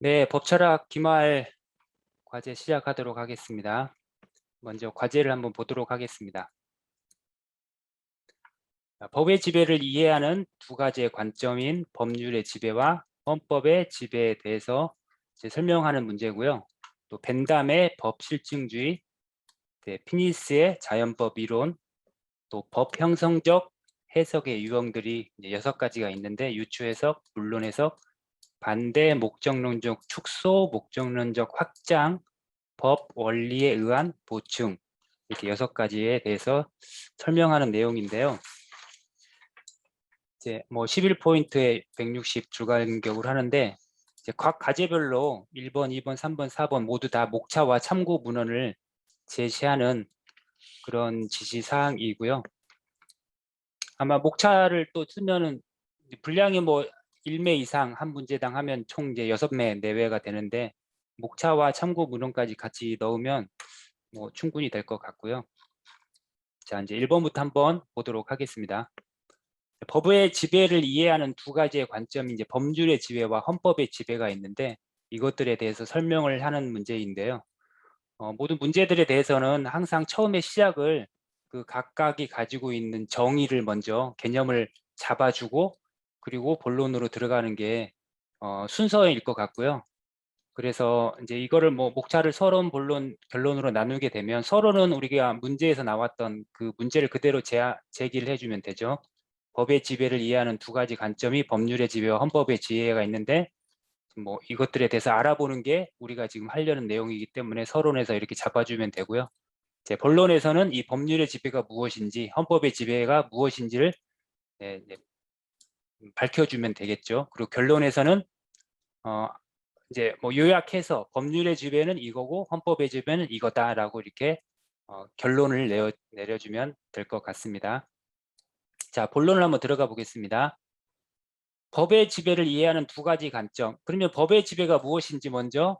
네, 법철학 기말 과제 시작하도록 하겠습니다. 먼저 과제를 한번 보도록 하겠습니다. 법의 지배를 이해하는 두 가지의 관점인 법률의 지배와 헌법의 지배에 대해서 설명하는 문제고요. 또 벤담의 법 실증주의, 피니스의 자연법 이론, 또 법 형성적 해석의 유형들이 6가지가 있는데 유추 해석, 물론 해석, 반대 목적론적 축소, 목적론적 확장, 법 원리에 의한 보충, 이렇게 6가지에 대해서 설명하는 내용인데요. 이제 뭐 11포인트에 160 줄간격으로 하는데 이제 각 과제별로 1번, 2번, 3번, 4번 모두 다 목차와 참고 문헌을 제시하는 그런 지시사항이고요. 아마 목차를 또 쓰면은 분량이 뭐 1매 이상 한 문제당 하면 총 이제 6매 내외가 되는데 목차와 참고 문헌까지 같이 넣으면 뭐 충분히 될 것 같고요. 자, 이제 1번부터 한번 보도록 하겠습니다. 법의 지배를 이해하는 두 가지의 관점이 이제 법률의 지배와 헌법의 지배가 있는데 이것들에 대해서 설명을 하는 문제인데요. 모든 문제들에 대해서는 항상 처음에 시작을 그 각각이 가지고 있는 정의를 먼저 개념을 잡아주고 그리고 본론으로 들어가는 게 순서일 것 같고요. 그래서 이제 이거를 뭐 목차를 서론, 본론, 결론으로 나누게 되면 서론은 우리가 문제에서 나왔던 그 문제를 그대로 제기를 해주면 되죠. 법의 지배를 이해하는 두 가지 관점이 법률의 지배와 헌법의 지배가 있는데 뭐 이것들에 대해서 알아보는 게 우리가 지금 하려는 내용이기 때문에 서론에서 이렇게 잡아주면 되고요. 이제 본론에서는 이 법률의 지배가 무엇인지, 헌법의 지배가 무엇인지를 이제 밝혀주면 되겠죠. 그리고 결론에서는 이제 뭐 요약해서 법률의 지배는 이거고 헌법의 지배는 이거다라고 이렇게 결론을 내려주면 될 것 같습니다. 자, 본론을 한번 들어가 보겠습니다. 법의 지배를 이해하는 두 가지 관점. 그러면 법의 지배가 무엇인지 먼저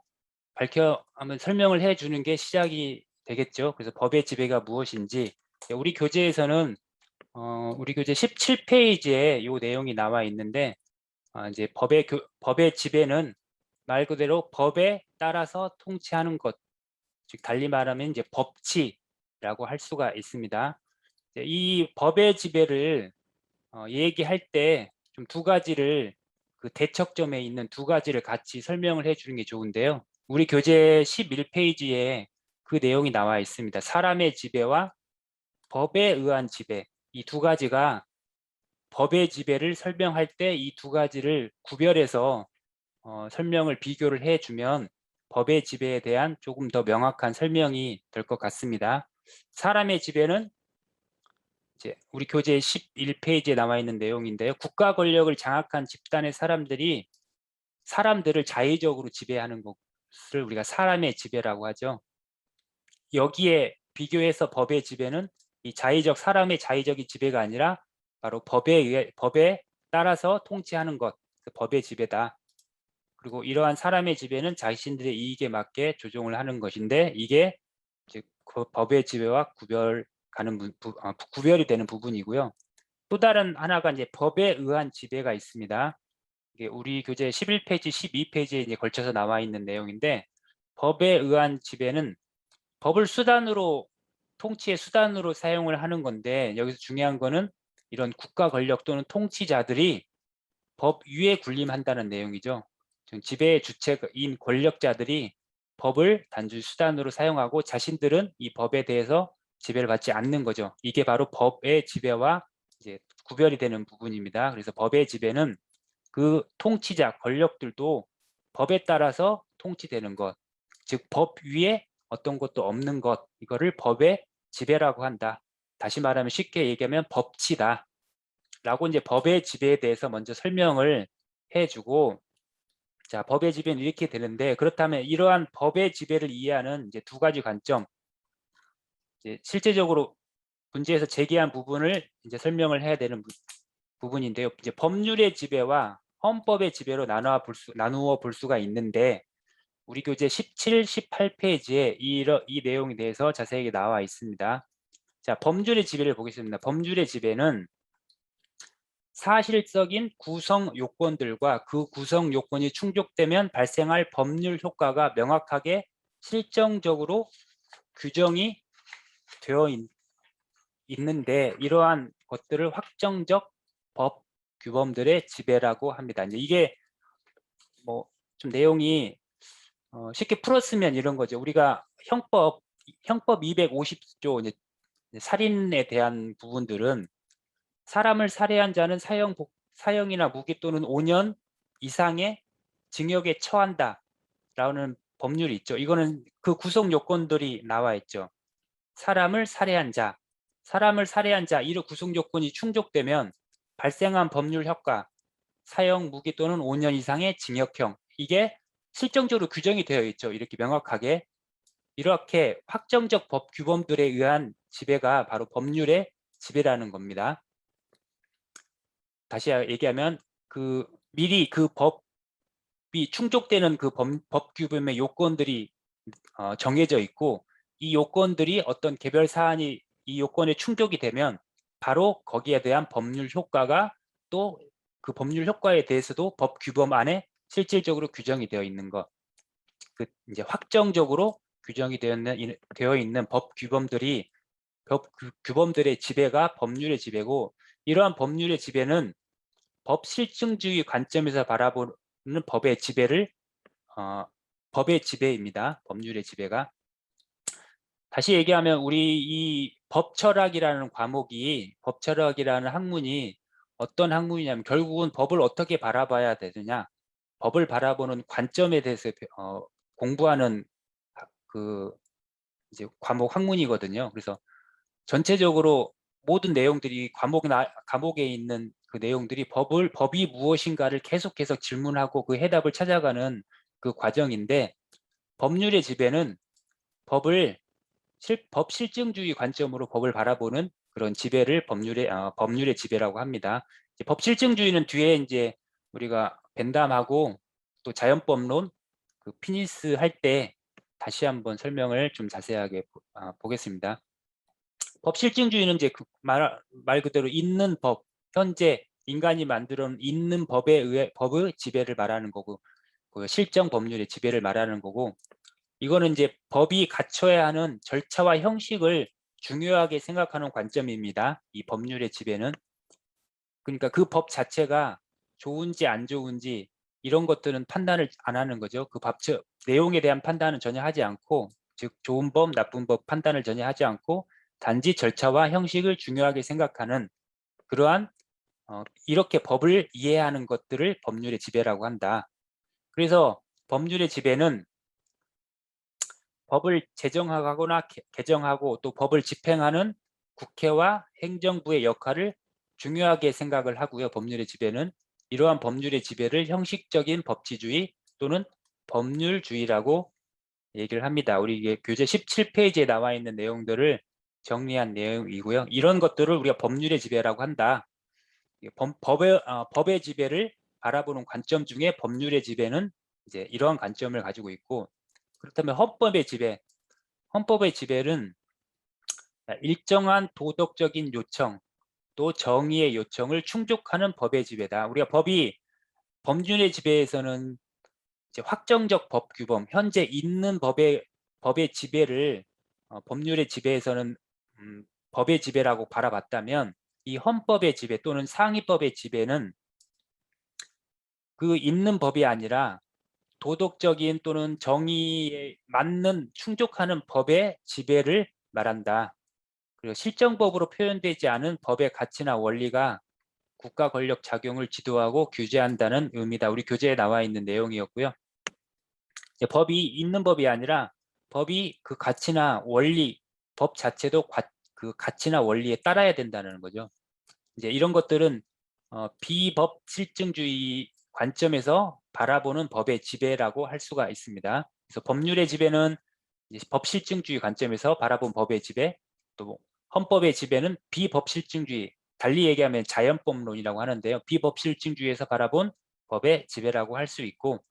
한번 설명을 해주는 게 시작이 되겠죠. 그래서 법의 지배가 무엇인지 우리 교재에서는 우리 교재 17페이지에 이 내용이 나와 있는데 이제 법의 지배는 말 그대로 법에 따라서 통치하는 것, 즉 달리 말하면 이제 법치라고 할 수가 있습니다. 이 법의 지배를 얘기할 때 좀 두 가지를 그 대척점에 있는 두 가지를 같이 설명을 해주는 게 좋은데요. 우리 교재 11페이지에 그 내용이 나와 있습니다. 사람의 지배와 법에 의한 지배, 이 두 가지가 법의 지배를 설명할 때 이 두 가지를 구별해서 설명을 비교를 해주면 법의 지배에 대한 조금 더 명확한 설명이 될 것 같습니다. 사람의 지배는 이제 우리 교재 11페이지에 나와 있는 내용인데요. 국가 권력을 장악한 집단의 사람들이 사람들을 자의적으로 지배하는 것을 우리가 사람의 지배라고 하죠. 여기에 비교해서 법의 지배는 이 사람의 자의적인 지배가 아니라 바로 법에 따라서 통치하는 것, 그 법의 지배다. 그리고 이러한 사람의 지배는 자신들의 이익에 맞게 조정을 하는 것인데 이게 이제 그 법의 지배와 구별이 되는 부분이고요. 또 다른 하나가 이제 법에 의한 지배가 있습니다. 이게 우리 교재 11페이지, 12페이지에 이제 걸쳐서 나와 있는 내용인데 법에 의한 지배는 법을 통치의 수단으로 사용을 하는 건데 여기서 중요한 거는 이런 국가 권력 또는 통치자들이 법 위에 군림한다는 내용이죠. 지배의 주체인 권력자들이 법을 단순 수단으로 사용하고 자신들은 이 법에 대해서 지배를 받지 않는 거죠. 이게 바로 법의 지배와 이제 구별이 되는 부분입니다. 그래서 법의 지배는 그 통치자 권력들도 법에 따라서 통치되는 것, 즉 법 위에 어떤 것도 없는 것, 이거를 법의 지배라고 한다. 다시 말하면 쉽게 얘기하면 법치다. 라고 이제 법의 지배에 대해서 먼저 설명을 해주고, 자, 법의 지배는 이렇게 되는데 그렇다면 이러한 법의 지배를 이해하는 이제 두 가지 관점, 이제 실제적으로 문제에서 제기한 부분을 이제 설명을 해야 되는 부분인데요. 이제 법률의 지배와 헌법의 지배로 나누어 볼 수가 있는데 우리 교재 17, 18페이지에 이 내용에 대해서 자세하게 나와 있습니다. 자, 법률의 지배를 보겠습니다. 법률의 지배는 사실적인 구성 요건들과 그 구성 요건이 충족되면 발생할 법률 효과가 명확하게 실정적으로 규정이 되어 있는데 이러한 것들을 확정적 법 규범들의 지배라고 합니다. 이제 이게 뭐 좀 내용이 쉽게 풀었으면 이런 거죠. 우리가 형법 250조 이제 살인에 대한 부분들은 사람을 살해한 자는 사형이나 무기 또는 5년 이상의 징역에 처한다라는 법률이 있죠. 이거는 그 구성 요건들이 나와 있죠. 사람을 살해한 자, 이런 구성 요건이 충족되면 발생한 법률 효과, 사형, 무기 또는 5년 이상의 징역형, 이게 실정적으로 규정이 되어 있죠. 이렇게 명확하게. 이렇게 확정적 법 규범들에 의한 지배가 바로 법률의 지배라는 겁니다. 다시 얘기하면 미리 그 법이 충족되는 그 법 규범의 요건들이 정해져 있고, 이 요건들이 어떤 개별 사안이 이 요건에 충족이 되면 바로 거기에 대한 법률 효과가 또 그 법률 효과에 대해서도 법 규범 안에 실질적으로 규정이 되어 있는 것, 이제 확정적으로 규정이 되어 있는 법 규범들이 규범들의 지배가 법률의 지배고, 이러한 법률의 지배는 법 실증주의 관점에서 바라보는 법의 지배입니다. 법률의 지배가. 다시 얘기하면 우리 이 법철학이라는 학문이 어떤 학문이냐면 결국은 법을 어떻게 바라봐야 되느냐, 법을 바라보는 관점에 대해서 공부하는 그 이제 과목 학문이거든요. 그래서 전체적으로 모든 내용들이 과목에 있는 그 내용들이 법이 무엇인가를 계속해서 질문하고 그 해답을 찾아가는 그 과정인데, 법률의 지배는 법 실증주의 관점으로 법을 바라보는 그런 지배를 법률의 지배라고 합니다. 법 실증주의는 뒤에 이제 우리가 벤담하고 또 자연법론 피니스 할 때 다시 한번 설명을 좀 자세하게 보겠습니다. 법 실증주의는 이제 말 그대로 있는 법, 현재 인간이 만들어 놓은 있는 법의 지배를 말하는 거고, 그 실정 법률의 지배를 말하는 거고, 이거는 이제 법이 갖춰야 하는 절차와 형식을 중요하게 생각하는 관점입니다. 이 법률의 지배는. 그러니까 그 법 자체가 좋은지 안 좋은지 이런 것들은 판단을 안 하는 거죠. 그 내용에 대한 판단은 전혀 하지 않고, 즉 좋은 법, 나쁜 법 판단을 전혀 하지 않고 단지 절차와 형식을 중요하게 생각하는 그러한 이렇게 법을 이해하는 것들을 법률의 지배라고 한다. 그래서 법률의 지배는 법을 제정하거나 개정하고 또 법을 집행하는 국회와 행정부의 역할을 중요하게 생각을 하고요. 법률의 지배는 이러한 법률의 지배를 형식적인 법치주의 또는 법률주의라고 얘기를 합니다. 우리 이게 교재 17페이지에 나와 있는 내용들을 정리한 내용이고요. 이런 것들을 우리가 법률의 지배라고 한다. 법의 지배를 바라보는 관점 중에 법률의 지배는 이제 이러한 관점을 가지고 있고, 그렇다면 헌법의 지배는 일정한 도덕적인 요청 또 정의의 요청을 충족하는 법의 지배다. 우리가 법률의 지배에서는 이제 확정적 법 규범, 현재 있는 법의 지배를 법률의 지배에서는 법의 지배라고 바라봤다면, 이 헌법의 지배 또는 상위법의 지배는 그 있는 법이 아니라 도덕적인 또는 정의에 맞는 충족하는 법의 지배를 말한다. 그리고 실정법으로 표현되지 않은 법의 가치나 원리가 국가 권력 작용을 지도하고 규제한다는 의미다. 우리 교재에 나와 있는 내용이었고요. 법이 있는 법이 아니라 법이 그 가치나 원리, 법 자체도 그 가치나 원리에 따라야 된다는 거죠. 이제 이런 것들은 비법 실증주의 관점에서 바라보는 법의 지배라고 할 수가 있습니다. 그래서 법률의 지배는 법 실증주의 관점에서 바라본 법의 지배, 또 헌법의 지배는 비법 실증주의, 달리 얘기하면 자연법론이라고 하는데요. 비법 실증주의에서 바라본 법의 지배라고 할 수 있고,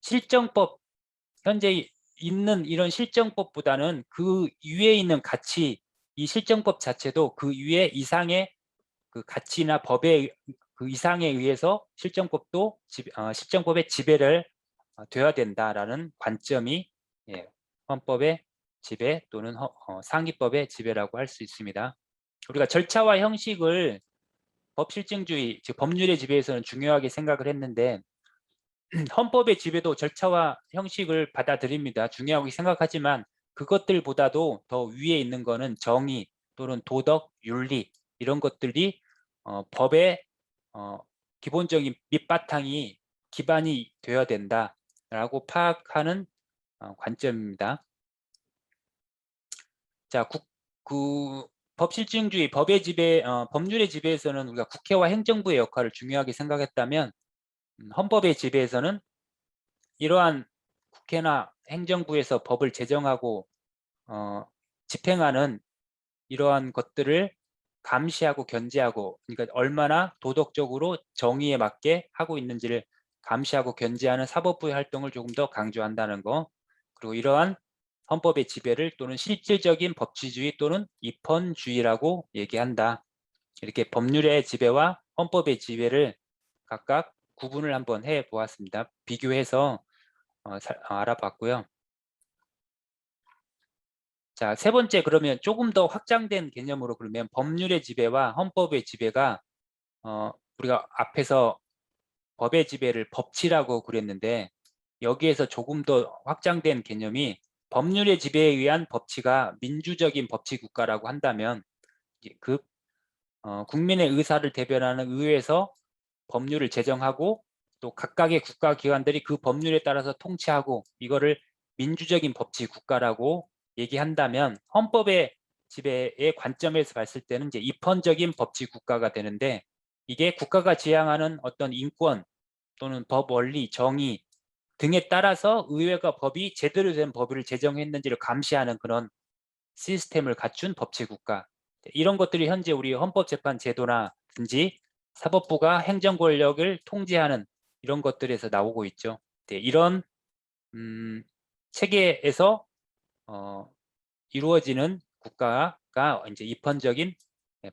실정법, 현재 있는 이런 실정법보다는 그 위에 있는 가치, 이 실정법 자체도 그 위에 이상의 그 가치나 법의 그 이상에 의해서 실정법의 지배를 돼야 된다라는 관점이 헌법의 지배 또는 상위법의 지배라고 할 수 있습니다. 우리가 절차와 형식을 법실증주의, 즉 법률의 지배에서는 중요하게 생각을 했는데 헌법의 지배도 절차와 형식을 받아들입니다. 중요하게 생각하지만 그것들보다도 더 위에 있는 거는 정의 또는 도덕, 윤리 이런 것들이 법의 기본적인 밑바탕이 기반이 되어야 된다라고 파악하는 관점입니다. 자, 법실증주의, 법의 지배, 법률의 지배에서는 우리가 국회와 행정부의 역할을 중요하게 생각했다면 헌법의 지배에서는 이러한 국회나 행정부에서 법을 제정하고 집행하는 이러한 것들을 감시하고 견제하고, 그러니까 얼마나 도덕적으로 정의에 맞게 하고 있는지를 감시하고 견제하는 사법부의 활동을 조금 더 강조한다는 거. 그리고 이러한 헌법의 지배를 또는 실질적인 법치주의 또는 입헌주의라고 얘기한다. 이렇게 법률의 지배와 헌법의 지배를 각각 구분을 한번 해 보았습니다. 비교해서 알아봤고요. 자, 세 번째, 그러면 조금 더 확장된 개념으로 그러면 법률의 지배와 헌법의 지배가 우리가 앞에서 법의 지배를 법치라고 그랬는데 여기에서 조금 더 확장된 개념이 법률의 지배에 의한 법치가 민주적인 법치 국가라고 한다면 그 국민의 의사를 대변하는 의회에서 법률을 제정하고 또 각각의 국가기관들이 그 법률에 따라서 통치하고 이거를 민주적인 법치 국가라고 얘기한다면 헌법의 지배의 관점에서 봤을 때는 이제 입헌적인 법치 국가가 되는데 이게 국가가 지향하는 어떤 인권 또는 법 원리, 정의 등에 따라서 의회가 법이 제대로 된 법을 제정했는지를 감시하는 그런 시스템을 갖춘 법치 국가. 이런 것들이 현재 우리 헌법재판 제도라든지 사법부가 행정 권력을 통제하는 이런 것들에서 나오고 있죠. 이런 체계에서 이루어지는 국가가 이제 입헌적인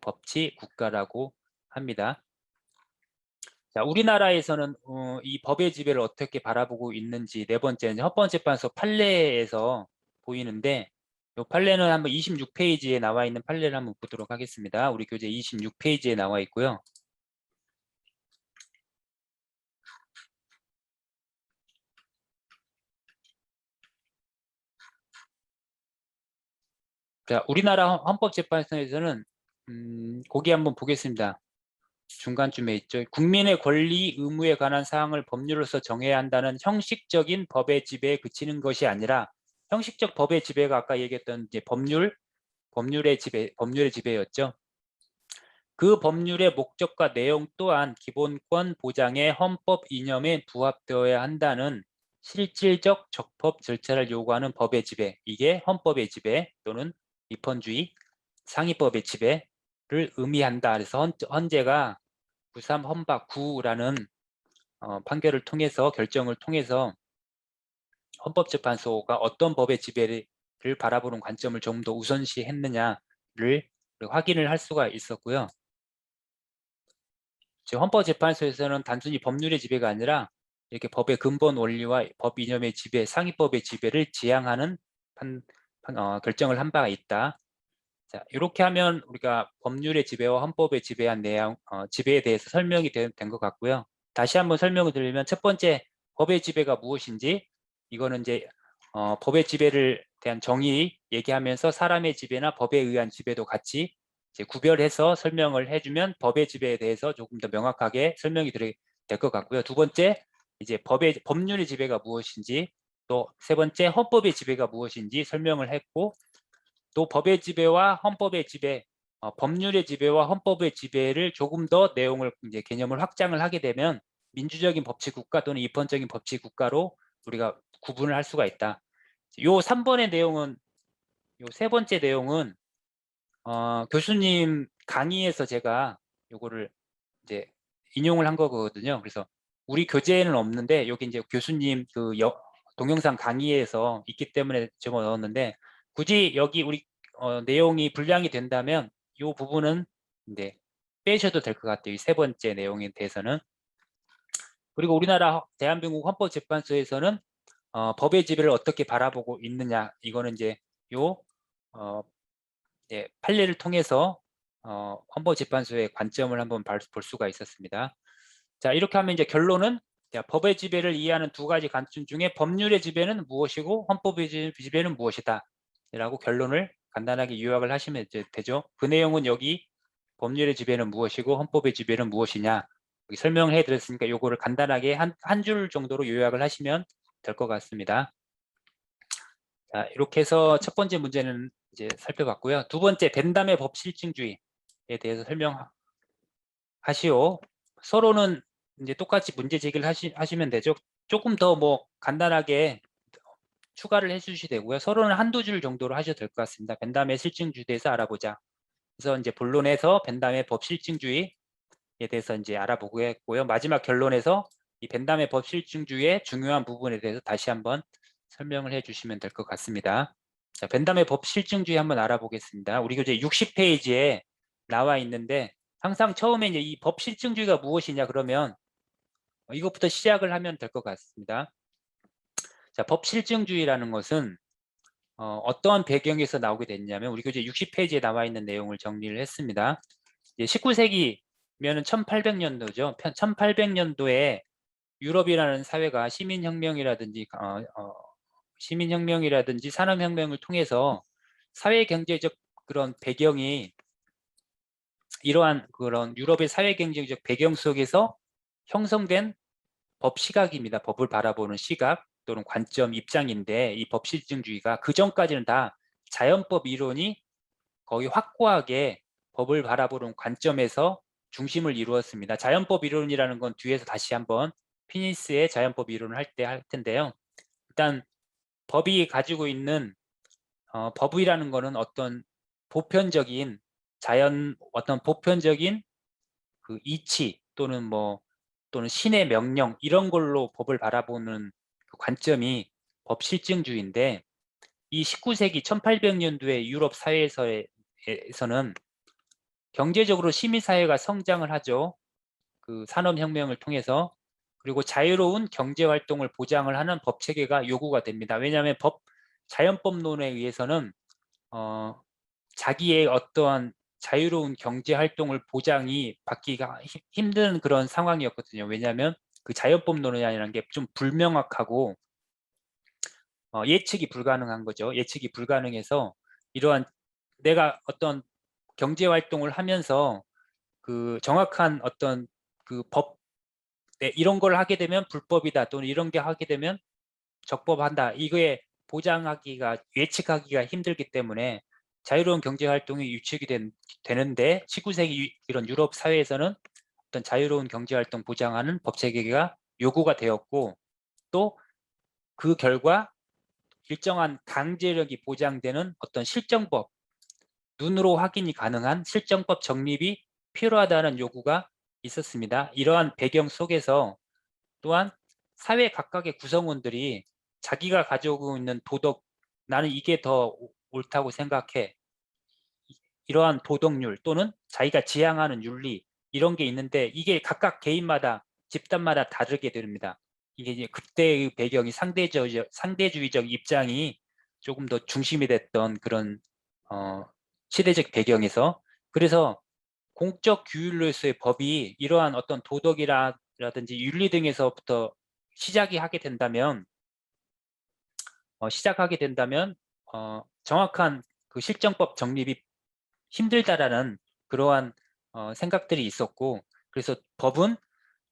법치 국가라고 합니다. 자, 우리나라에서는 이 법의 지배를 어떻게 바라보고 있는지 네 번째는 헌법재판소 판례에서 보이는데 이 판례는 한번 26페이지에 나와 있는 판례를 한번 보도록 하겠습니다. 우리 교재 26페이지에 나와 있고요. 자, 우리나라 헌법재판소에서는 거기 한번 보겠습니다. 중간쯤에 있죠. 국민의 권리, 의무에 관한 사항을 법률로서 정해야 한다는 형식적인 법의 지배에 그치는 것이 아니라 형식적 법의 지배가 아까 얘기했던 이제 법률의 지배였죠. 그 법률의 목적과 내용 또한 기본권 보장의 헌법 이념에 부합되어야 한다는 실질적 적법 절차를 요구하는 법의 지배, 이게 헌법의 지배 또는 입헌주의, 상위법의 지배를 의미한다. 그래서 헌재가 93 헌박 9라는 판결을 통해서 결정을 통해서 헌법재판소가 어떤 법의 지배를 바라보는 관점을 좀 더 우선시했느냐를 확인을 할 수가 있었고요. 헌법재판소에서는 단순히 법률의 지배가 아니라 이렇게 법의 근본 원리와 법 이념의 지배, 상위법의 지배를 지향하는 결정을 한 바가 있다. 자, 이렇게 하면 우리가 법률의 지배와 헌법의 지배한 내용, 지배에 대해서 설명이 된 것 같고요. 다시 한번 설명을 드리면 첫 번째, 법의 지배가 무엇인지, 이거는 이제 법의 지배를 대한 정의 얘기하면서 사람의 지배나 법에 의한 지배도 같이 이제 구별해서 설명을 해주면 법의 지배에 대해서 조금 더 명확하게 설명이 될 것 같고요. 두 번째, 이제 법률의 지배가 무엇인지, 또 세 번째, 헌법의 지배가 무엇인지 설명을 했고, 또 법의 지배와 헌법의 지배, 법률의 지배와 헌법의 지배를 조금 더 내용을 이제 개념을 확장을 하게 되면 민주적인 법치 국가 또는 입헌적인 법치 국가로 우리가 구분을 할 수가 있다. 요 3번의 내용은, 요 세 번째 내용은 교수님 강의에서 제가 요거를 이제 인용을 한 거거든요. 그래서 우리 교재에는 없는데 여기 이제 교수님 그 동영상 강의에서 있기 때문에 적어 넣었는데 굳이 여기 우리 내용이 분량이 된다면 이 부분은 이제 빼셔도 될 것 같아요. 이 세 번째 내용에 대해서는. 그리고 우리나라 대한민국 헌법재판소에서는 법의 지배를 어떻게 바라보고 있느냐, 이거는 이제 요 판례를 통해서 헌법재판소의 관점을 한번 볼 수가 있었습니다. 자, 이렇게 하면 이제 결론은, 자, 법의 지배를 이해하는 두 가지 관점 중에 법률의 지배는 무엇이고 헌법의 지배는 무엇이다 라고 결론을 간단하게 요약을 하시면 되죠. 그 내용은 여기 법률의 지배는 무엇이고 헌법의 지배는 무엇이냐 여기 설명을 해드렸으니까 요거를 간단하게 한 줄 정도로 요약을 하시면 될 것 같습니다. 자, 이렇게 해서 첫 번째 문제는 이제 살펴봤고요. 두 번째, 벤담의 법 실증주의에 대해서 설명하시오. 서로는 이제 똑같이 문제 제기를 하시면 되죠. 조금 더 뭐 간단하게 추가를 해주시면 되고요. 서로는 한두 줄 정도로 하셔도 될 것 같습니다. 벤담의 실증주의에 대해서 알아보자. 그래서 이제 본론에서 벤담의 법 실증주의에 대해서 이제 알아보고 했고요. 마지막 결론에서 이 벤담의 법 실증주의의 중요한 부분에 대해서 다시 한번 설명을 해주시면 될 것 같습니다. 자, 벤담의 법 실증주의 한번 알아보겠습니다. 우리 교재 60페이지에 나와 있는데 항상 처음에 이제 이 법 실증주의가 무엇이냐 그러면 이것부터 시작을 하면 될 것 같습니다. 자, 법 실증주의라는 것은 어떠한 배경에서 나오게 됐냐면 우리 교재 60페이지에 나와 있는 내용을 정리를 했습니다. 19세기면은 1800년도죠. 1800년도에 유럽이라는 사회가 시민혁명이라든지 산업혁명을 통해서 사회 경제적 그런 배경이 이러한 그런 유럽의 사회 경제적 배경 속에서 형성된 법 시각입니다. 법을 바라보는 시각 또는 관점, 입장인데 이 법 실증주의가 그 전까지는 다 자연법 이론이 거의 확고하게 법을 바라보는 관점에서 중심을 이루었습니다. 자연법 이론이라는 건 뒤에서 다시 한번 피니스의 자연법 이론을 할 텐데요. 일단 법이 가지고 있는 법이라는 거는 어떤 보편적인 어떤 보편적인 그 이치 또는 또는 신의 명령 이런 걸로 법을 바라보는 그 관점이 법 실증주의인데 이 19세기 1800년도의 유럽 사회에서는 경제적으로 시민사회가 성장을 하죠. 그 산업혁명을 통해서. 그리고 자유로운 경제활동을 보장을 하는 법체계가 요구가 됩니다. 왜냐하면 자연법론에 의해서는 자기의 어떠한 자유로운 경제활동을 보장이 받기가 힘든 그런 상황이었거든요. 왜냐하면 그 자연법론이라는 게 좀 불명확하고 예측이 불가능한 거죠. 예측이 불가능해서 이러한 내가 어떤 경제활동을 하면서 그 정확한 어떤 그 이런 걸 하게 되면 불법이다 또는 이런 게 하게 되면 적법한다. 이거에 보장하기가 예측하기가 힘들기 때문에 자유로운 경제활동이 유축이 되는데 19세기 이런 유럽 사회에서는 어떤 자유로운 경제활동 보장하는 법체계가 요구가 되었고 또 그 결과 일정한 강제력이 보장되는 어떤 실정법, 눈으로 확인이 가능한 실정법 정립이 필요하다는 요구가 있었습니다. 이러한 배경 속에서 또한 사회 각각의 구성원들이 자기가 가지고 있는 도덕, 나는 이게 더 옳다고 생각해. 이러한 도덕률 또는 자기가 지향하는 윤리 이런 게 있는데 이게 각각 개인마다 집단마다 다르게 됩니다. 이게 이제 그때의 배경이 상대주의적 입장이 조금 더 중심이 됐던 그런 시대적 배경에서 그래서 공적 규율로서의 법이 이러한 어떤 도덕이라든지 윤리 등에서부터 시작하게 된다면 정확한 그 실정법 정립이 힘들다라는 그러한 생각들이 있었고 그래서 법은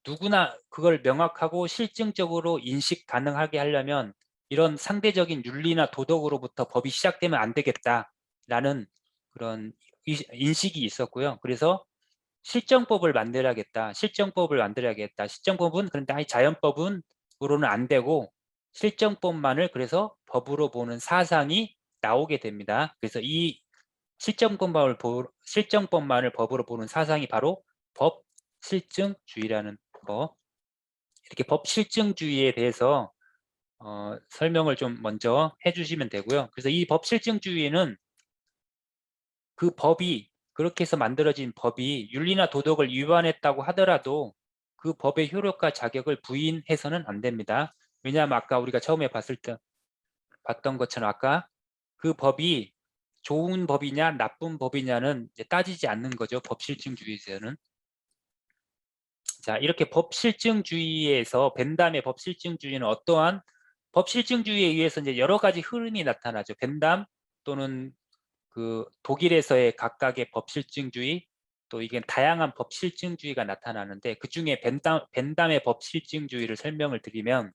누구나 그걸 명확하고 실증적으로 인식 가능하게 하려면 이런 상대적인 윤리나 도덕으로부터 법이 시작되면 안 되겠다라는 그런 인식이 있었고요. 그래서 실정법을 만들어야겠다. 실정법은 그런데 자연법으로는 안 되고 실정법만을 그래서 법으로 보는 사상이 나오게 됩니다. 그래서 이 실정법만을 법으로 보는 사상이 바로 법실증주의라는 거. 이렇게 법실증주의에 대해서 설명을 좀 먼저 해주시면 되고요. 그래서 이 법실증주의는 그 법이 그렇게 해서 만들어진 법이 윤리나 도덕을 위반했다고 하더라도 그 법의 효력과 자격을 부인해서는 안 됩니다. 왜냐하면 아까 우리가 처음에 봤던 것처럼 아까 그 법이 좋은 법이냐 나쁜 법이냐는 이제 따지지 않는 거죠. 법실증주의에서는. 자, 이렇게 법실증주의에서 벤담의 법실증주의는 어떠한 법실증주의에 의해서 이제 여러 가지 흐름이 나타나죠. 벤담 또는 그 독일에서의 각각의 법실증주의, 또 이게 다양한 법실증주의가 나타나는데 그 중에 벤담의 법실증주의를 설명을 드리면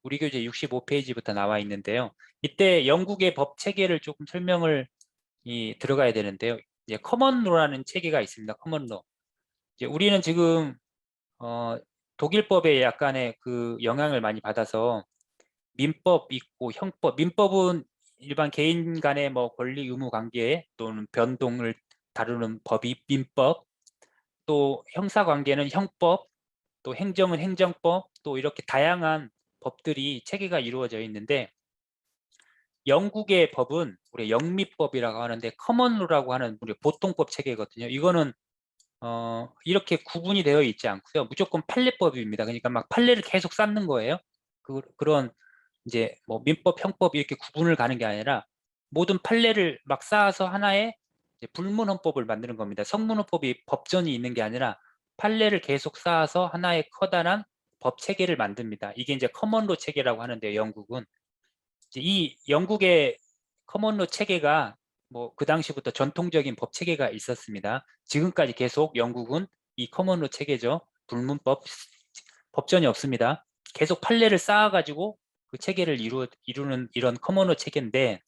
우리 교재 65페이지부터 나와 있는데요. 이때 영국의 법 체계를 조금 설명을 들어가야 되는데요. 이제 커먼로라는 체계가 있습니다. 커먼로. 이제 우리는 지금 독일법에 약간의 그 영향을 많이 받아서 민법 있고 형법, 민법은 일반 개인 간의 뭐 권리 의무 관계 또는 변동을 다루는 법이 민법, 또 형사 관계는 형법, 또 행정은 행정법, 또 이렇게 다양한 법들이 체계가 이루어져 있는데 영국의 법은 우리 영미법이라고 하는데 커먼루라고 하는 우리 보통법 체계거든요. 이거는 이렇게 구분이 되어 있지 않고요. 무조건 판례법입니다. 그러니까 막 판례를 계속 쌓는 거예요. 그런 이제 뭐 민법, 형법 이렇게 구분을 가는 게 아니라 모든 판례를 막 쌓아서 하나의 불문헌법을 만드는 겁니다. 성문헌법이 법전이 있는 게 아니라 판례를 계속 쌓아서 하나의 커다란 법 체계를 만듭니다. 이게 이제 커먼로 체계라고 하는데요. 영국은 이 영국의 커먼로 체계가 뭐 그 당시부터 전통적인 법 체계가 있었습니다. 지금까지 계속 영국은 이 커먼로 체계죠. 불문법, 법전이 없습니다. 계속 판례를 쌓아가지고 그 체계를 이루는 이런 커먼로 체계인데,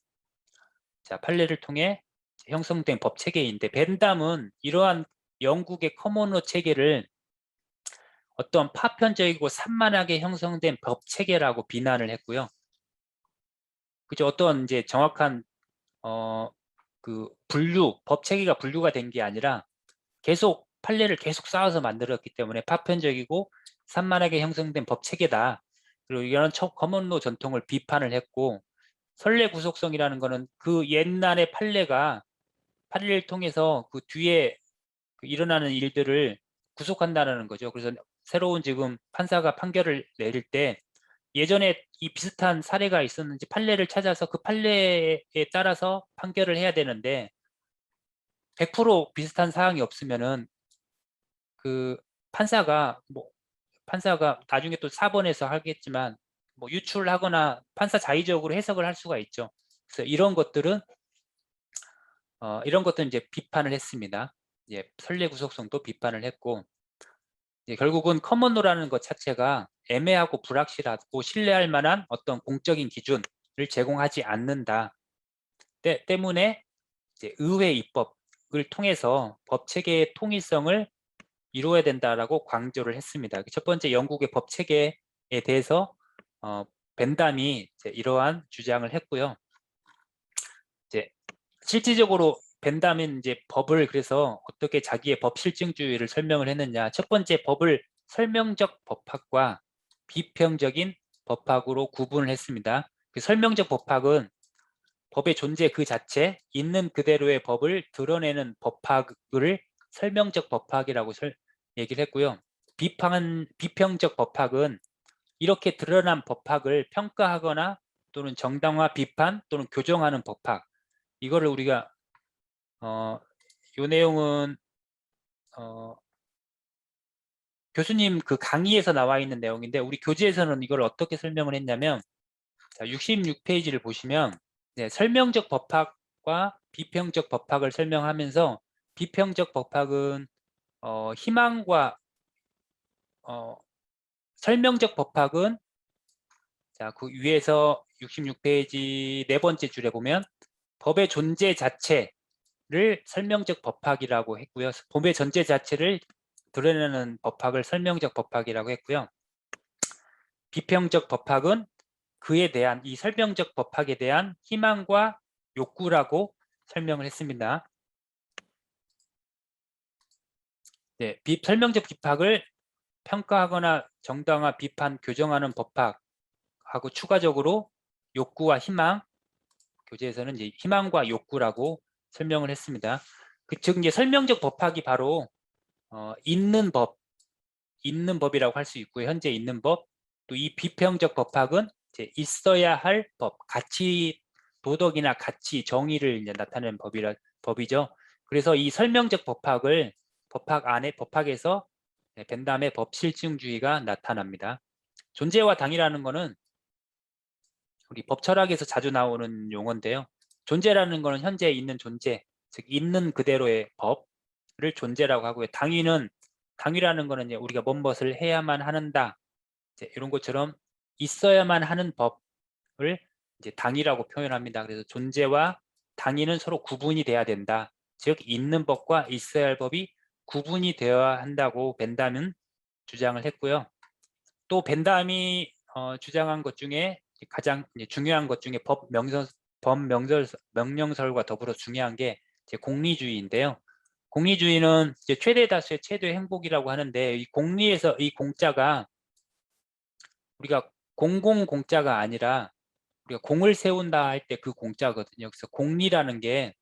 자, 판례를 통해 형성된 법 체계인데 벤담은 이러한 영국의 커먼로 체계를 어떤 파편적이고 산만하게 형성된 법 체계라고 비난을 했고요. 그죠? 어떤 이제 정확한 그 법 체계가 분류가 된 게 아니라 계속 판례를 계속 쌓아서 만들었기 때문에 파편적이고 산만하게 형성된 법 체계다. 그리고 이런 커먼로 전통을 비판을 했고, 선례 구속성이라는 거는 그 옛날의 판례를 통해서 그 뒤에 일어나는 일들을 구속한다는 거죠. 그래서 새로운 지금 판사가 판결을 내릴 때 예전에 이 비슷한 사례가 있었는지 판례를 찾아서 그 판례에 따라서 판결을 해야 되는데 100% 비슷한 사항이 없으면은 그 판사가 나중에 또 사본에서 하겠지만 뭐 유출하거나 판사 자의적으로 해석을 할 수가 있죠. 그래서 이런 것들은 이제 비판을 했습니다. 예, 선례 구속성도 비판을 했고, 결국은 커먼로라는 것 자체가 애매하고 불확실하고 신뢰할 만한 어떤 공적인 기준을 제공하지 않는다. 때문에 이제 의회 입법을 통해서 법 체계의 통일성을 이루어야 된다라고 강조를 했습니다. 첫 번째 영국의 법 체계에 대해서 벤담이 이러한 주장을 했고요. 이제 실질적으로 벤담은 이제 법을 그래서 어떻게 자기의 법 실증주의를 설명을 했느냐. 첫 번째 법을 설명적 법학과 비평적인 법학으로 구분을 했습니다. 그 설명적 법학은 법의 존재 그 자체, 있는 그대로의 법을 드러내는 법학을 설명적 법학이라고 얘기를 했고요. 비평적 법학은 이렇게 드러난 법학을 평가하거나 또는 정당화 비판 또는 교정하는 법학, 이거를 우리가 요 내용은 교수님 그 강의에서 나와 있는 내용인데 우리 교재에서는 이걸 어떻게 설명을 했냐면, 자, 66페이지를 보시면 설명적 법학과 비평적 법학을 설명하면서 비평적 법학은 희망과 설명적 법학은 자, 그 위에서 66페이지 네 번째 줄에 보면 법의 존재 자체를 설명적 법학이라고 했고요. 법의 존재 자체를 드러내는 법학을 설명적 법학이라고 했고요. 비평적 법학은 그에 대한 이 설명적 법학에 대한 희망과 욕구라고 설명을 했습니다. 네, 설명적 비판을 평가하거나 정당화 비판 교정하는 법학하고 추가적으로 욕구와 희망, 교재에서는 이제 희망과 욕구라고 설명을 했습니다. 즉 이제 설명적 법학이 바로 있는 법이라고 할 수 있고요. 현재 있는 법. 또 이 비평적 법학은 이제 있어야 할 법, 가치, 도덕이나 가치, 정의를 이제 나타내는 법이죠. 그래서 이 설명적 법학에서 벤담의 법실증주의가 나타납니다. 존재와 당이라는 거는 우리 법철학에서 자주 나오는 용어인데요. 존재라는 거는 현재 있는 존재, 즉 있는 그대로의 법을 존재라고 하고요. 당위라는 거는 이제 우리가 뭔 것을 해야만 하는다, 이런 것처럼 있어야만 하는 법을 이제 당위라고 표현합니다. 그래서 존재와 당위는 서로 구분이 돼야 된다. 즉 있는 법과 있어야 할 법이 구분이 되어야 한다고 벤담은 주장을 했고요. 또 벤담이 주장한 것 중에 가장 중요한 것 중에 명령설과 더불어 중요한 게 이제 공리주의인데요. 공리주의는 이제 최대 다수의 최대 행복이라고 하는데, 이 공리에서 이 공자가 우리가 공공자가 아니라 우리가 공을 세운다 할 때 그 공자거든요. 그래서 공리라는 게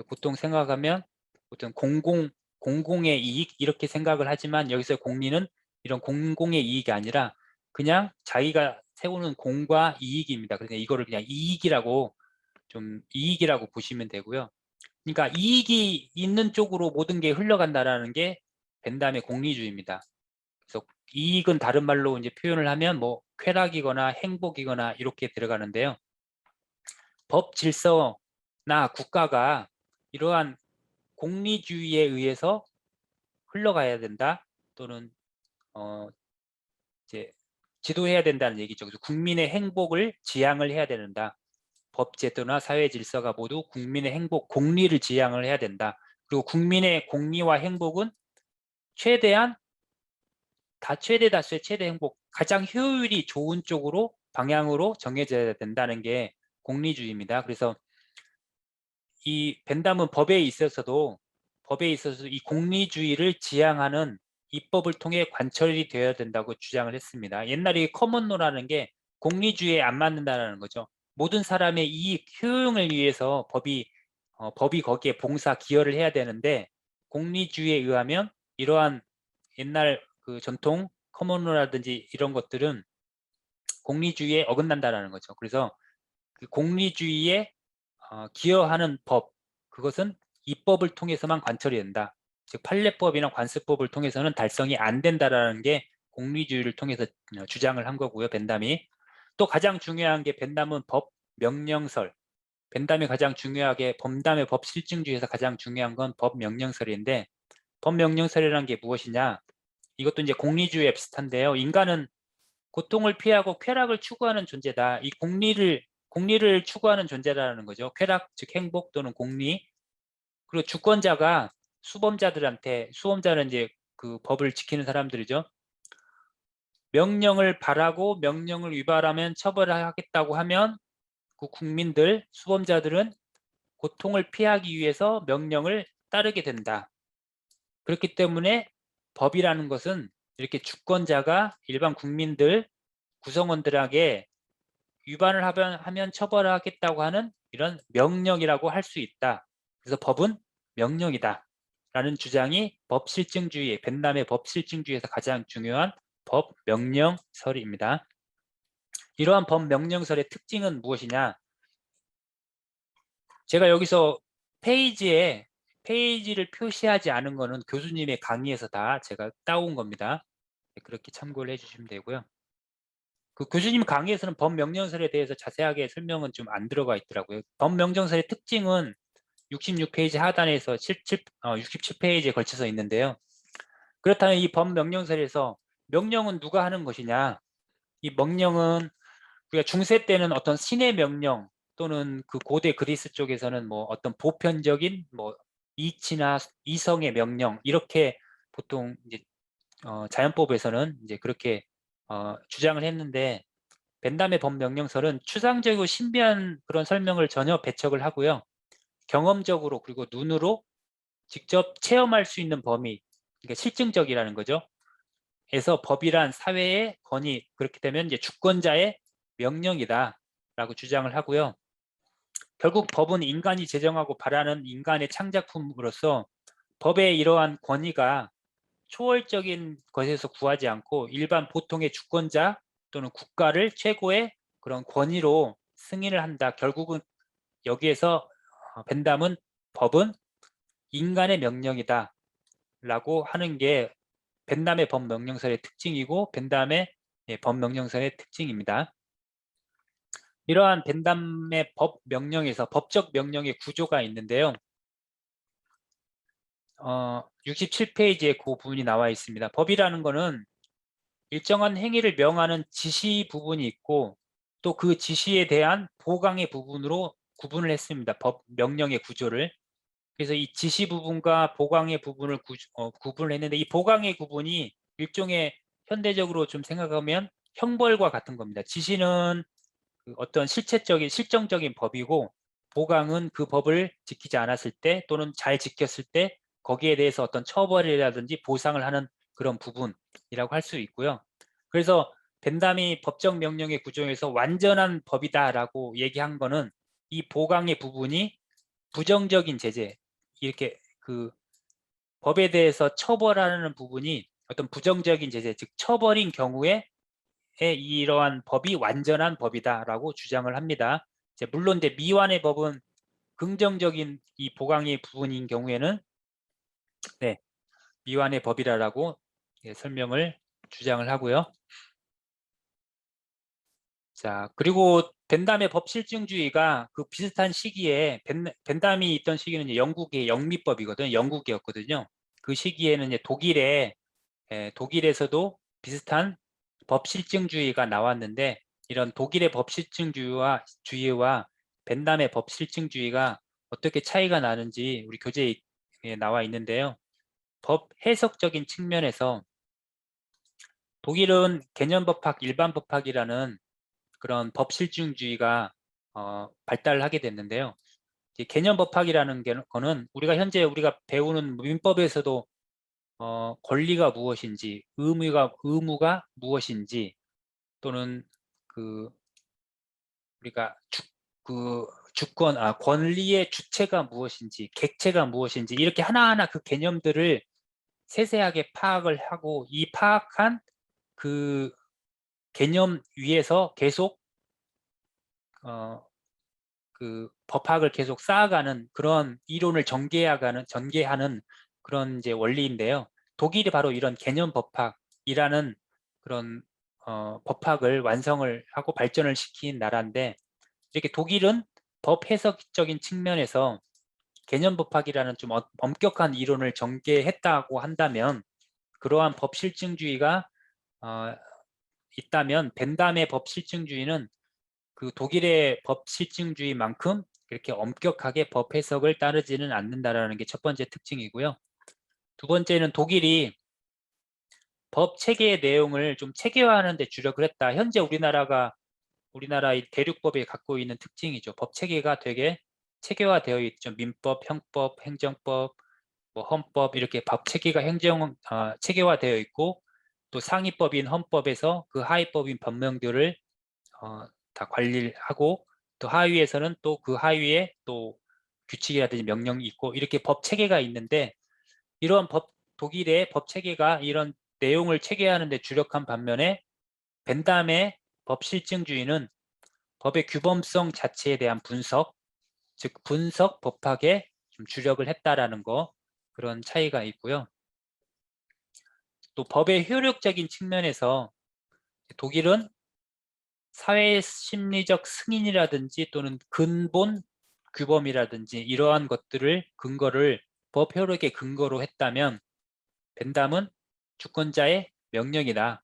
보통 생각하면 어떤 공공의 이익 이렇게 생각을 하지만, 여기서 공리는 이런 공공의 이익이 아니라 그냥 자기가 세우는 공과 이익입니다. 그래서 이거를 그냥 이익이라고 보시면 되고요. 그러니까 이익이 있는 쪽으로 모든 게 흘러간다라는 게 벤담의 공리주의입니다. 그래서 이익은 다른 말로 이제 표현을 하면 뭐 쾌락이거나 행복이거나 이렇게 들어가는데요. 법 질서나 국가가 이러한 공리주의에 의해서 흘러가야 된다, 또는 이제 지도해야 된다는 얘기죠. 그래서 국민의 행복을 지향을 해야 된다. 법 제도나 사회 질서가 모두 국민의 행복, 공리를 지향을 해야 된다. 그리고 국민의 공리와 행복은 최대 다수의 최대 행복, 가장 효율이 좋은 쪽으로 방향으로 정해져야 된다는 게 공리주의입니다. 그래서 이 벤담은 법에 있어서도 이 공리주의를 지향하는 입법을 통해 관철이 되어야 된다고 주장을 했습니다. 옛날에 커먼로라는 게 공리주의에 안 맞는다는 거죠. 모든 사람의 이익, 효용을 위해서 법이 거기에 봉사, 기여를 해야 되는데, 공리주의에 의하면 이러한 옛날 그 전통 커먼로라든지 이런 것들은 공리주의에 어긋난다는 거죠. 그래서 그 공리주의에 기여하는 법, 그것은 입법을 통해서만 관철이 된다. 즉 판례법이나 관습법을 통해서는 달성이 안 된다라는 게 공리주의를 통해서 주장을 한 거고요. 벤담이. 또 가장 중요한 게 벤담은 법 명령설. 벤담이 가장 중요하게 벤담의 법 실증주의에서 가장 중요한 건 법 명령설인데, 법 명령설이라는 게 무엇이냐? 이것도 이제 공리주의에 비슷한데요. 인간은 고통을 피하고 쾌락을 추구하는 존재다. 이 공리를 추구하는 존재라는 거죠. 쾌락, 즉 행복 또는 공리. 그리고 주권자가 수범자는 이제 그 법을 지키는 사람들이죠. 명령을 바라고 명령을 위반하면 처벌하겠다고 하면 그 수범자들은 고통을 피하기 위해서 명령을 따르게 된다. 그렇기 때문에 법이라는 것은 이렇게 주권자가 일반 구성원들에게 위반을 하면 처벌하겠다고 하는 이런 명령이라고 할 수 있다. 그래서 법은 명령이다 라는 주장이 벤담의 법실증주의에서 가장 중요한 법 명령설입니다. 이러한 법 명령설의 특징은 무엇이냐? 제가 여기서 페이지를 표시하지 않은 거는 교수님의 강의에서 다 제가 따온 겁니다. 그렇게 참고를 해주시면 되고요. 그 교수님 강의에서는 법명령설에 대해서 자세하게 설명은 좀 안 들어가 있더라고요. 법명령설의 특징은 66페이지 하단에서 67페이지에 걸쳐서 있는데요. 그렇다면 이 법명령설에서 명령은 누가 하는 것이냐? 이 명령은 우리가 중세 때는 어떤 신의 명령, 또는 그 고대 그리스 쪽에서는 뭐 어떤 보편적인 뭐 이치나 이성의 명령, 이렇게 보통 이제 자연법에서는 이제 그렇게 주장을 했는데, 벤담의 법명령설은 추상적이고 신비한 그런 설명을 전혀 배척을 하고요. 경험적으로 그리고 눈으로 직접 체험할 수 있는 범위, 그러니까 실증적이라는 거죠. 에서 법이란 사회의 권위, 그렇게 되면 이제 주권자의 명령이다라고 주장을 하고요. 결국 법은 인간이 제정하고 바라는 인간의 창작품으로서 법의 이러한 권위가 초월적인 것에서 구하지 않고 일반 보통의 주권자 또는 국가를 최고의 그런 권위로 승인을 한다. 결국은 여기에서 벤담은 법은 인간의 명령이다 라고 하는 게 벤담의 법명령설의 특징이고 벤담의 법명령설의 특징입니다. 이러한 벤담의 법명령에서 법적 명령의 구조가 있는데요. 67페이지에 그 부분이 나와 있습니다. 법이라는 거는 일정한 행위를 명하는 지시 부분이 있고 또 그 지시에 대한 보강의 부분으로 구분을 했습니다. 법 명령의 구조를. 그래서 이 지시 부분과 보강의 부분을 구분을 했는데 이 보강의 부분이 일종의 현대적으로 좀 생각하면 형벌과 같은 겁니다. 지시는 그 어떤 실정적인 법이고 보강은 그 법을 지키지 않았을 때 또는 잘 지켰을 때 거기에 대해서 어떤 처벌이라든지 보상을 하는 그런 부분이라고 할 수 있고요. 그래서 벤담이 법적 명령의 구조에서 완전한 법이다라고 얘기한 거는 이 보강의 부분이 부정적인 제재, 이렇게 그 법에 대해서 처벌하는 부분이 어떤 부정적인 제재, 즉 처벌인 경우에 이러한 법이 완전한 법이다라고 주장을 합니다. 물론 이제 미완의 법은 긍정적인 이 보강의 부분인 경우에는 미완의 법이라고 설명을 주장을 하고요. 자, 그리고 벤담의 법실증주의가 그 비슷한 시기에 벤담이 있던 시기는 이제 영국의 영미법이거든요. 영국이었거든요. 그 시기에는 이제 독일에서도 비슷한 법실증주의가 나왔는데 이런 독일의 법실증주의와 벤담의 법실증주의가 어떻게 차이가 나는지 우리 교재에 나와 있는데요. 법 해석적인 측면에서 독일은 개념법학, 일반법학이라는 그런 법실증주의가 발달하게 됐는데요. 개념법학이라는 거는 우리가 배우는 민법에서도 권리가 무엇인지, 의무가 무엇인지, 또는 우리가 권리의 주체가 무엇인지, 객체가 무엇인지 이렇게 하나하나 그 개념들을 세세하게 파악을 하고 이 파악한 그 개념 위에서 계속 법학을 계속 쌓아가는 그런 이론을 전개하는 그런 이제 원리인데요. 독일이 바로 이런 개념 법학이라는 그런 법학을 완성을 하고 발전을 시킨 나라인데 이렇게 독일은 법 해석적인 측면에서 개념 법학이라는 좀 엄격한 이론을 전개했다고 한다면 그러한 법 실증주의가 있다면 벤담의 법 실증주의는 그 독일의 법 실증주의만큼 그렇게 엄격하게 법 해석을 따르지는 않는다라는 게 첫 번째 특징이고요. 두 번째는 독일이 법 체계의 내용을 좀 체계화하는 데 주력을 했다. 현재 우리나라의 대륙법이 갖고 있는 특징이죠. 법 체계가 되게 체계화되어 있죠. 민법, 형법, 행정법, 뭐 헌법 이렇게 법 체계가 체계화되어 있고 또 상위법인 헌법에서 그 하위법인 법령들을 다 관리를 하고 또 하위에서는 또 그 하위에 또 규칙이라든지 명령이 있고 이렇게 법 체계가 있는데 이런 독일의 법 체계가 이런 내용을 체계하는 데 주력한 반면에 벤담의 법 실증주의는 법의 규범성 자체에 대한 분석, 즉 분석 법학에 좀 주력을 했다라는 거 그런 차이가 있고요. 또 법의 효력적인 측면에서 독일은 사회 심리적 승인이라든지 또는 근본 규범이라든지 이러한 것들을 법 효력의 근거로 했다면 벤담은 주권자의 명령이다.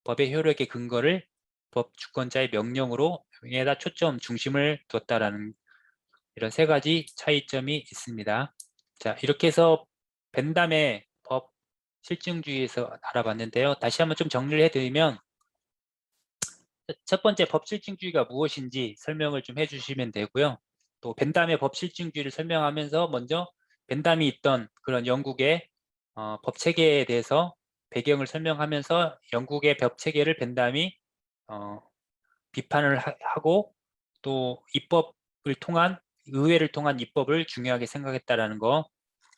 법의 효력의 근거를 법 주권자의 명령으로 에다 중심을 두었다라는 이런 세 가지 차이점이 있습니다. 자, 이렇게 해서 벤담의 법 실증주의에서 알아봤는데요. 다시 한번 좀 정리를 해드리면 첫 번째 법 실증주의가 무엇인지 설명을 좀 해주시면 되고요. 또 벤담의 법 실증주의를 설명하면서 먼저 벤담이 있던 그런 영국의 법 체계에 대해서 배경을 설명하면서 영국의 법 체계를 벤담이 비판을 하고 또 의회를 통한 입법을 중요하게 생각했다라는 거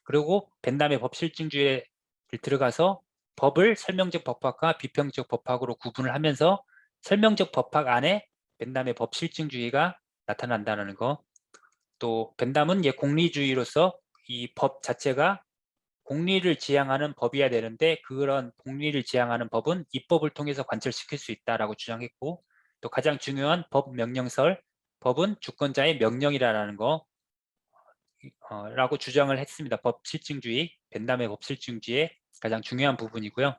그리고 벤담의 법실증주의에 들어가서 법을 설명적 법학과 비평적 법학으로 구분을 하면서 설명적 법학 안에 벤담의 법실증주의가 나타난다는 거. 또 벤담은 공리주의로서 이 법 자체가 공리를 지향하는 법이어야 되는데 그런 공리를 지향하는 법은 입법을 통해서 관철시킬 수 있다라고 주장했고, 또 가장 중요한 법 명령설, 법은 주권자의 명령이라는 거 라고 주장을 했습니다. 법실증주의, 벤담의 법실증주의의 가장 중요한 부분이고요.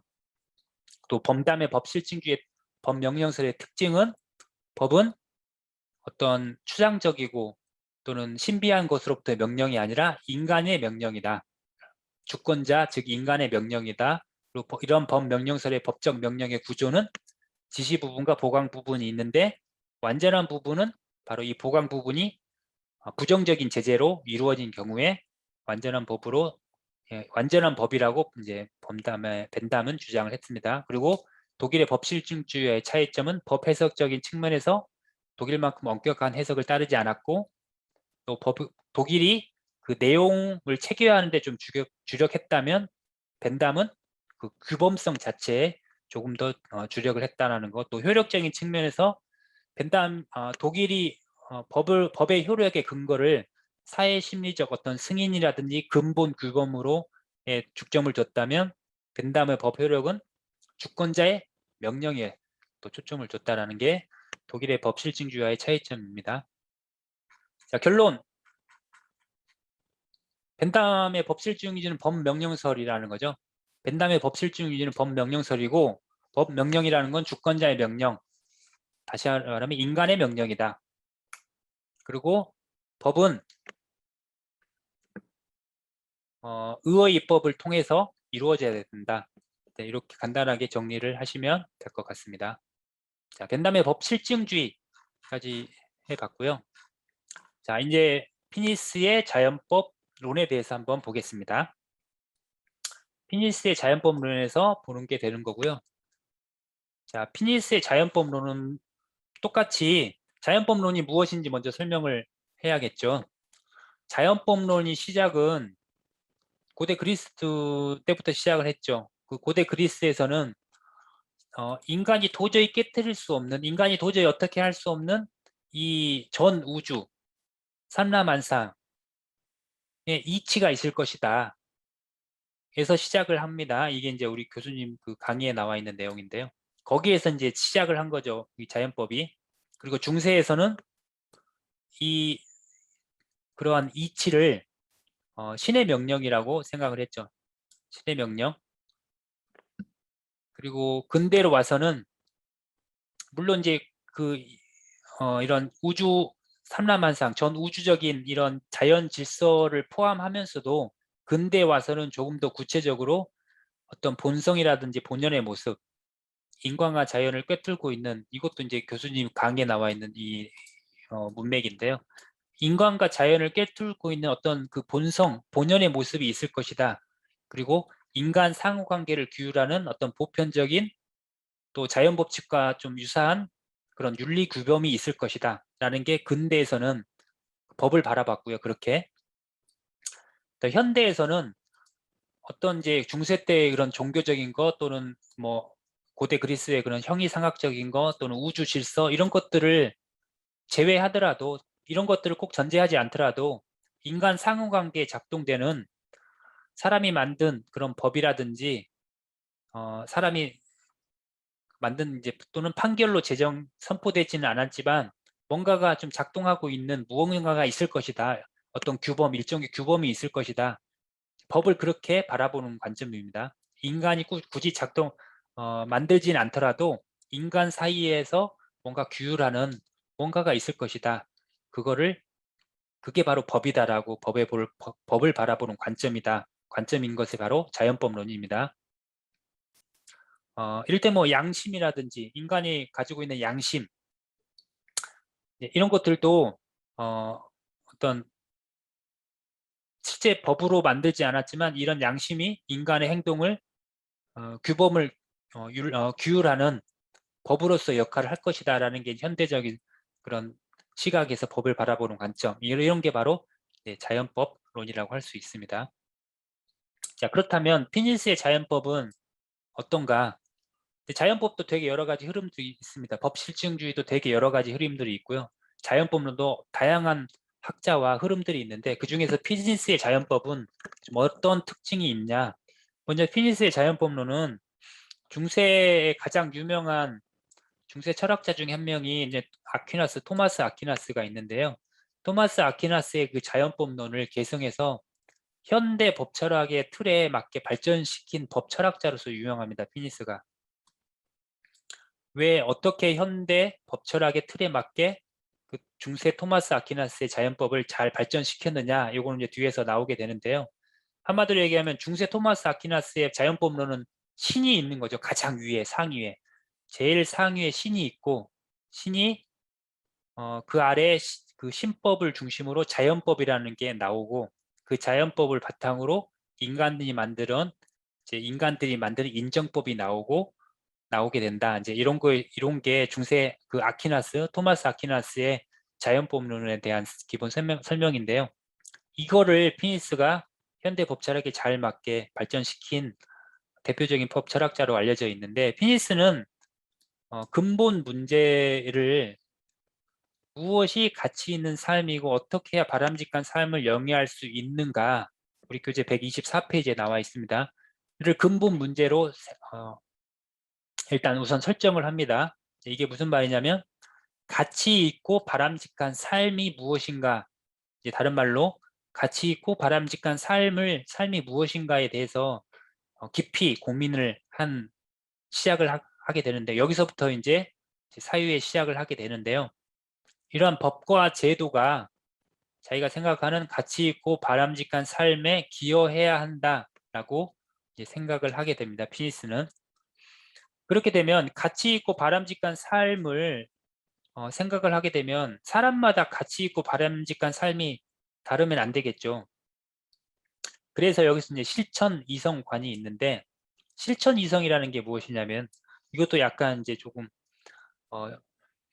또 범담의 법실증주의 법명령설의 특징은 법은 어떤 추상적이고 또는 신비한 것으로부터의 명령이 아니라 인간의 명령이다. 주권자, 즉 인간의 명령이다. 그리고 이런 법명령설의 법적 명령의 구조는 지시 부분과 보강 부분이 있는데, 완전한 부분은 바로 이 보강 부분이 부정적인 제재로 이루어진 경우에 완전한 법으로 완전한 법이라고 이제 벤담은 주장을 했습니다. 그리고 독일의 법실증주의의 차이점은 법 해석적인 측면에서 독일만큼 엄격한 해석을 따르지 않았고, 또 독일이 그 내용을 체계화하는 데 좀 주력했다면 ben담은 그 규범성 자체에 조금 더 주력을 했다는 것. 또 효력적인 측면에서 독일이 법의 효력의 근거를 사회 심리적 어떤 승인이라든지 근본 규범으로 중점을 뒀다면 벤담의 법 효력은 주권자의 명령에 또 초점을 뒀다는 게 독일의 법 실증주의와의 차이점입니다. 자, 결론. 벤담의 법 실증주의는 법명령설이라는 거죠. 벤담의 법 실증주의는 법명령설이고, 법명령이라는 건 주권자의 명령, 다시 말하면 인간의 명령이다. 그리고 법은 의회 입법을 통해서 이루어져야 된다. 네, 이렇게 간단하게 정리를 하시면 될 것 같습니다. 자, 벤담의 법 실증주의까지 해봤고요. 자, 이제 피니스의 자연법론에 대해서 한번 보겠습니다. 피니스의 자연법론에서 보는 게 되는 거고요. 자, 피니스의 자연법론은 똑같이 자연법론이 무엇인지 먼저 설명을 해야겠죠. 자연법론이 시작은 고대 그리스 때부터 시작을 했죠. 그 고대 그리스에서는 인간이 도저히 깨뜨릴 수 없는, 인간이 도저히 어떻게 할 수 없는 이 전 우주, 삼라만상에 이치가 있을 것이다. 에서 시작을 합니다. 이게 이제 우리 교수님 그 강의에 나와 있는 내용인데요. 거기에서 이제 시작을 한 거죠. 이 자연법이. 그리고 중세에서는 이 그러한 이치를 신의 명령이라고 생각을 했죠. 신의 명령. 그리고 근대로 와서는 물론 이제 그 이런 우주 삼라만상 전 우주적인 이런 자연 질서를 포함하면서도 근대에 와서는 조금 더 구체적으로 어떤 본성이라든지 본연의 모습, 인간과 자연을 꿰뚫고 있는, 이것도 이제 교수님 강의에 나와 있는 이 문맥인데요. 인간과 자연을 꿰뚫고 있는 어떤 그 본성, 본연의 모습이 있을 것이다. 그리고 인간 상호관계를 규율하는 어떤 보편적인 또 자연 법칙과 좀 유사한 그런 윤리 규범이 있을 것이다 라는 게 근대에서는 법을 바라봤고요. 그렇게 또 현대에서는 어떤 이제 중세 때의 그런 종교적인 것 또는 뭐 고대 그리스의 그런 형이상학적인 것 또는 우주 질서 이런 것들을 제외하더라도, 이런 것들을 꼭 전제하지 않더라도 인간 상호관계에 작동되는 사람이 만든 그런 법이라든지 사람이 만든 이제 또는 판결로 선포되지는 않았지만 뭔가가 좀 작동하고 있는 무언가가 있을 것이다. 어떤 규범, 일종의 규범이 있을 것이다. 법을 그렇게 바라보는 관점입니다. 인간이 굳이 만들지는 않더라도 인간 사이에서 뭔가 규율하는 뭔가가 있을 것이다. 그게 바로 법이다라고 법을 바라보는 관점인 것이 바로 자연법론입니다. 이럴 때 뭐 양심이라든지 인간이 가지고 있는 양심, 이런 것들도 어떤 실제 법으로 만들지 않았지만 이런 양심이 인간의 행동을 규범을 규율하는 법으로서 역할을 할 것이다라는 게 현대적인 그런 시각에서 법을 바라보는 관점, 이런 게 바로 자연법론이라고 할 수 있습니다. 자, 그렇다면 피니스의 자연법은 어떤가? 자연법도 되게 여러 가지 흐름들이 있습니다. 법실증주의도 되게 여러 가지 흐름들이 있고요. 자연법론도 다양한 학자와 흐름들이 있는데 그 중에서 피니스의 자연법은 좀 어떤 특징이 있냐? 먼저 피니스의 자연법론은 중세의 가장 유명한 중세 철학자 중에 한 명이 이제 토마스 아퀴나스가 있는데요. 토마스 아퀴나스의 그 자연법론을 계승해서 현대 법철학의 틀에 맞게 발전시킨 법철학자로서 유명합니다. 피니스가. 왜 어떻게 현대 법철학의 틀에 맞게 그 중세 토마스 아퀴나스의 자연법을 잘 발전시켰느냐, 이거는 이제 뒤에서 나오게 되는데요. 한마디로 얘기하면 중세 토마스 아퀴나스의 자연법론은 신이 있는 거죠. 가장 위에, 상위에. 제일 상위에 신이 있고, 신이 그 아래에 그 신법을 중심으로 자연법이라는 게 나오고, 그 자연법을 바탕으로 인간들이 만든 인정법이 나오게 된다. 이제 이런 게 중세 그 토마스 아퀴나스의 자연법론에 대한 기본 설명인데요. 이거를 피니스가 현대 법철학에 잘 맞게 발전시킨 대표적인 법철학자로 알려져 있는데, 피니스는 근본 문제를 무엇이 가치 있는 삶이고 어떻게 해야 바람직한 삶을 영위할 수 있는가, 우리 교재 124페이지에 나와 있습니다. 이를 근본 문제로 일단 우선 설정을 합니다. 이게 무슨 말이냐면 가치 있고 바람직한 삶이 무엇인가, 이제 다른 말로 가치 있고 바람직한 삶이 무엇인가에 대해서 깊이 고민을 시작을 하게 되는데, 여기서부터 이제 사유의 시작을 하게 되는데요. 이러한 법과 제도가 자기가 생각하는 가치 있고 바람직한 삶에 기여해야 한다라고 이제 생각을 하게 됩니다. 피니스는. 그렇게 되면 가치 있고 바람직한 삶을 생각을 하게 되면 사람마다 가치 있고 바람직한 삶이 다르면 안 되겠죠. 그래서 여기서 이제 실천 이성관이 있는데, 실천 이성이라는 게 무엇이냐면, 이것도 약간 이제 조금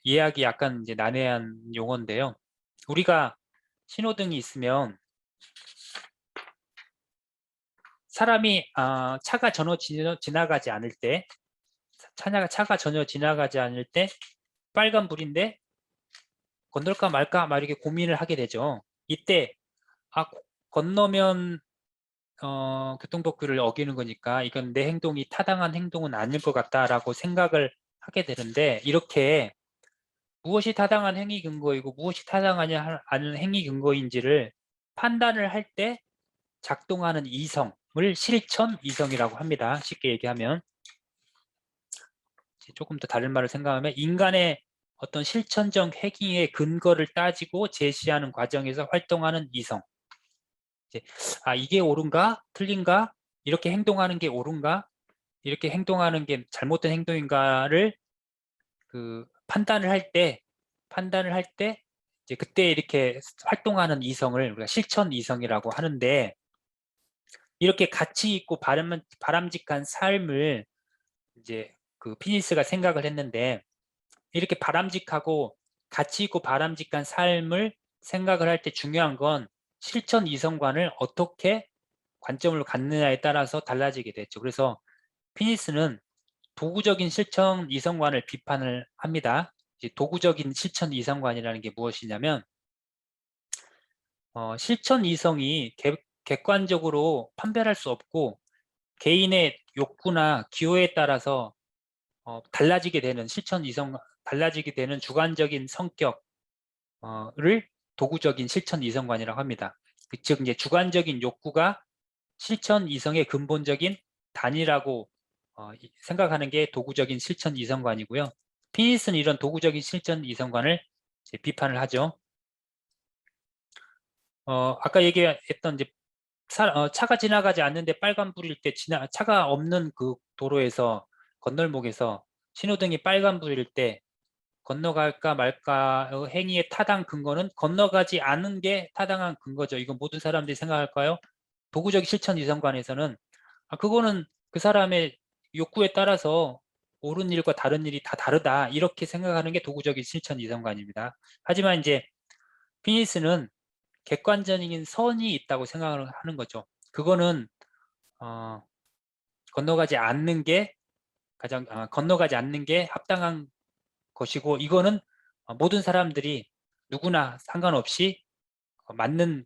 이해하기 약간 이제 난해한 용어인데요. 우리가 신호등이 있으면 사람이 차가 전혀 지나가지 않을 때, 차가 전혀 지나가지 않을 때 빨간불인데 건널까 말까 막 이렇게 고민을 하게 되죠. 이때 건너면 교통법규를 어기는 거니까 이건 내 행동이 타당한 행동은 아닐 것 같다라고 생각을 하게 되는데, 이렇게 무엇이 타당한 행위 근거이고 무엇이 타당하지 않은 행위 근거인지를 판단을 할 때 작동하는 이성을 실천 이성이라고 합니다. 쉽게 얘기하면, 조금 더 다른 말을 생각하면 인간의 어떤 실천적 행위의 근거를 따지고 제시하는 과정에서 활동하는 이성. 이게 옳은가? 틀린가? 이렇게 행동하는 게 옳은가? 이렇게 행동하는 게 잘못된 행동인가를 판단을 할 때 이제 그때 이렇게 활동하는 이성을 우리가 실천 이성이라고 하는데, 이렇게 가치 있고 바람직한 삶을 이제 피니스가 생각을 했는데, 이렇게 바람직하고 가치 있고 바람직한 삶을 생각을 할 때 중요한 건 실천 이성관을 어떻게 관점을 갖느냐에 따라서 달라지게 됐죠. 그래서 피니스는 도구적인 실천 이성관을 비판을 합니다. 도구적인 실천 이성관이라는 게 무엇이냐면, 실천 이성이 객관적으로 판별할 수 없고 개인의 욕구나 기호에 따라서 달라지게 되는 주관적인 성격을 도구적인 실천 이성관이라고 합니다. 즉 이제 주관적인 욕구가 실천 이성의 근본적인 단위라고 생각하는 게 도구적인 실천 이성관이고요. 피니스는 이런 도구적인 실천 이성관을 비판을 하죠. 아까 얘기했던 이제 차가 지나가지 않는데 빨간불일 때 차가 없는 그 도로에서 건널목에서 신호등이 빨간불일 때 건너갈까 말까 행위의 타당 근거는 건너가지 않은 게 타당한 근거죠. 이건 모든 사람들이 생각할까요? 도구적 실천 이성관에서는 그거는 그 사람의 욕구에 따라서 옳은 일과 다른 일이 다 다르다, 이렇게 생각하는 게 도구적인 실천 이성관입니다. 하지만 이제 피니스는 객관적인 선이 있다고 생각을 하는 거죠. 그거는 건너가지 않는 게 건너가지 않는 게 합당한 것이고, 이거는 모든 사람들이 누구나 상관없이 맞는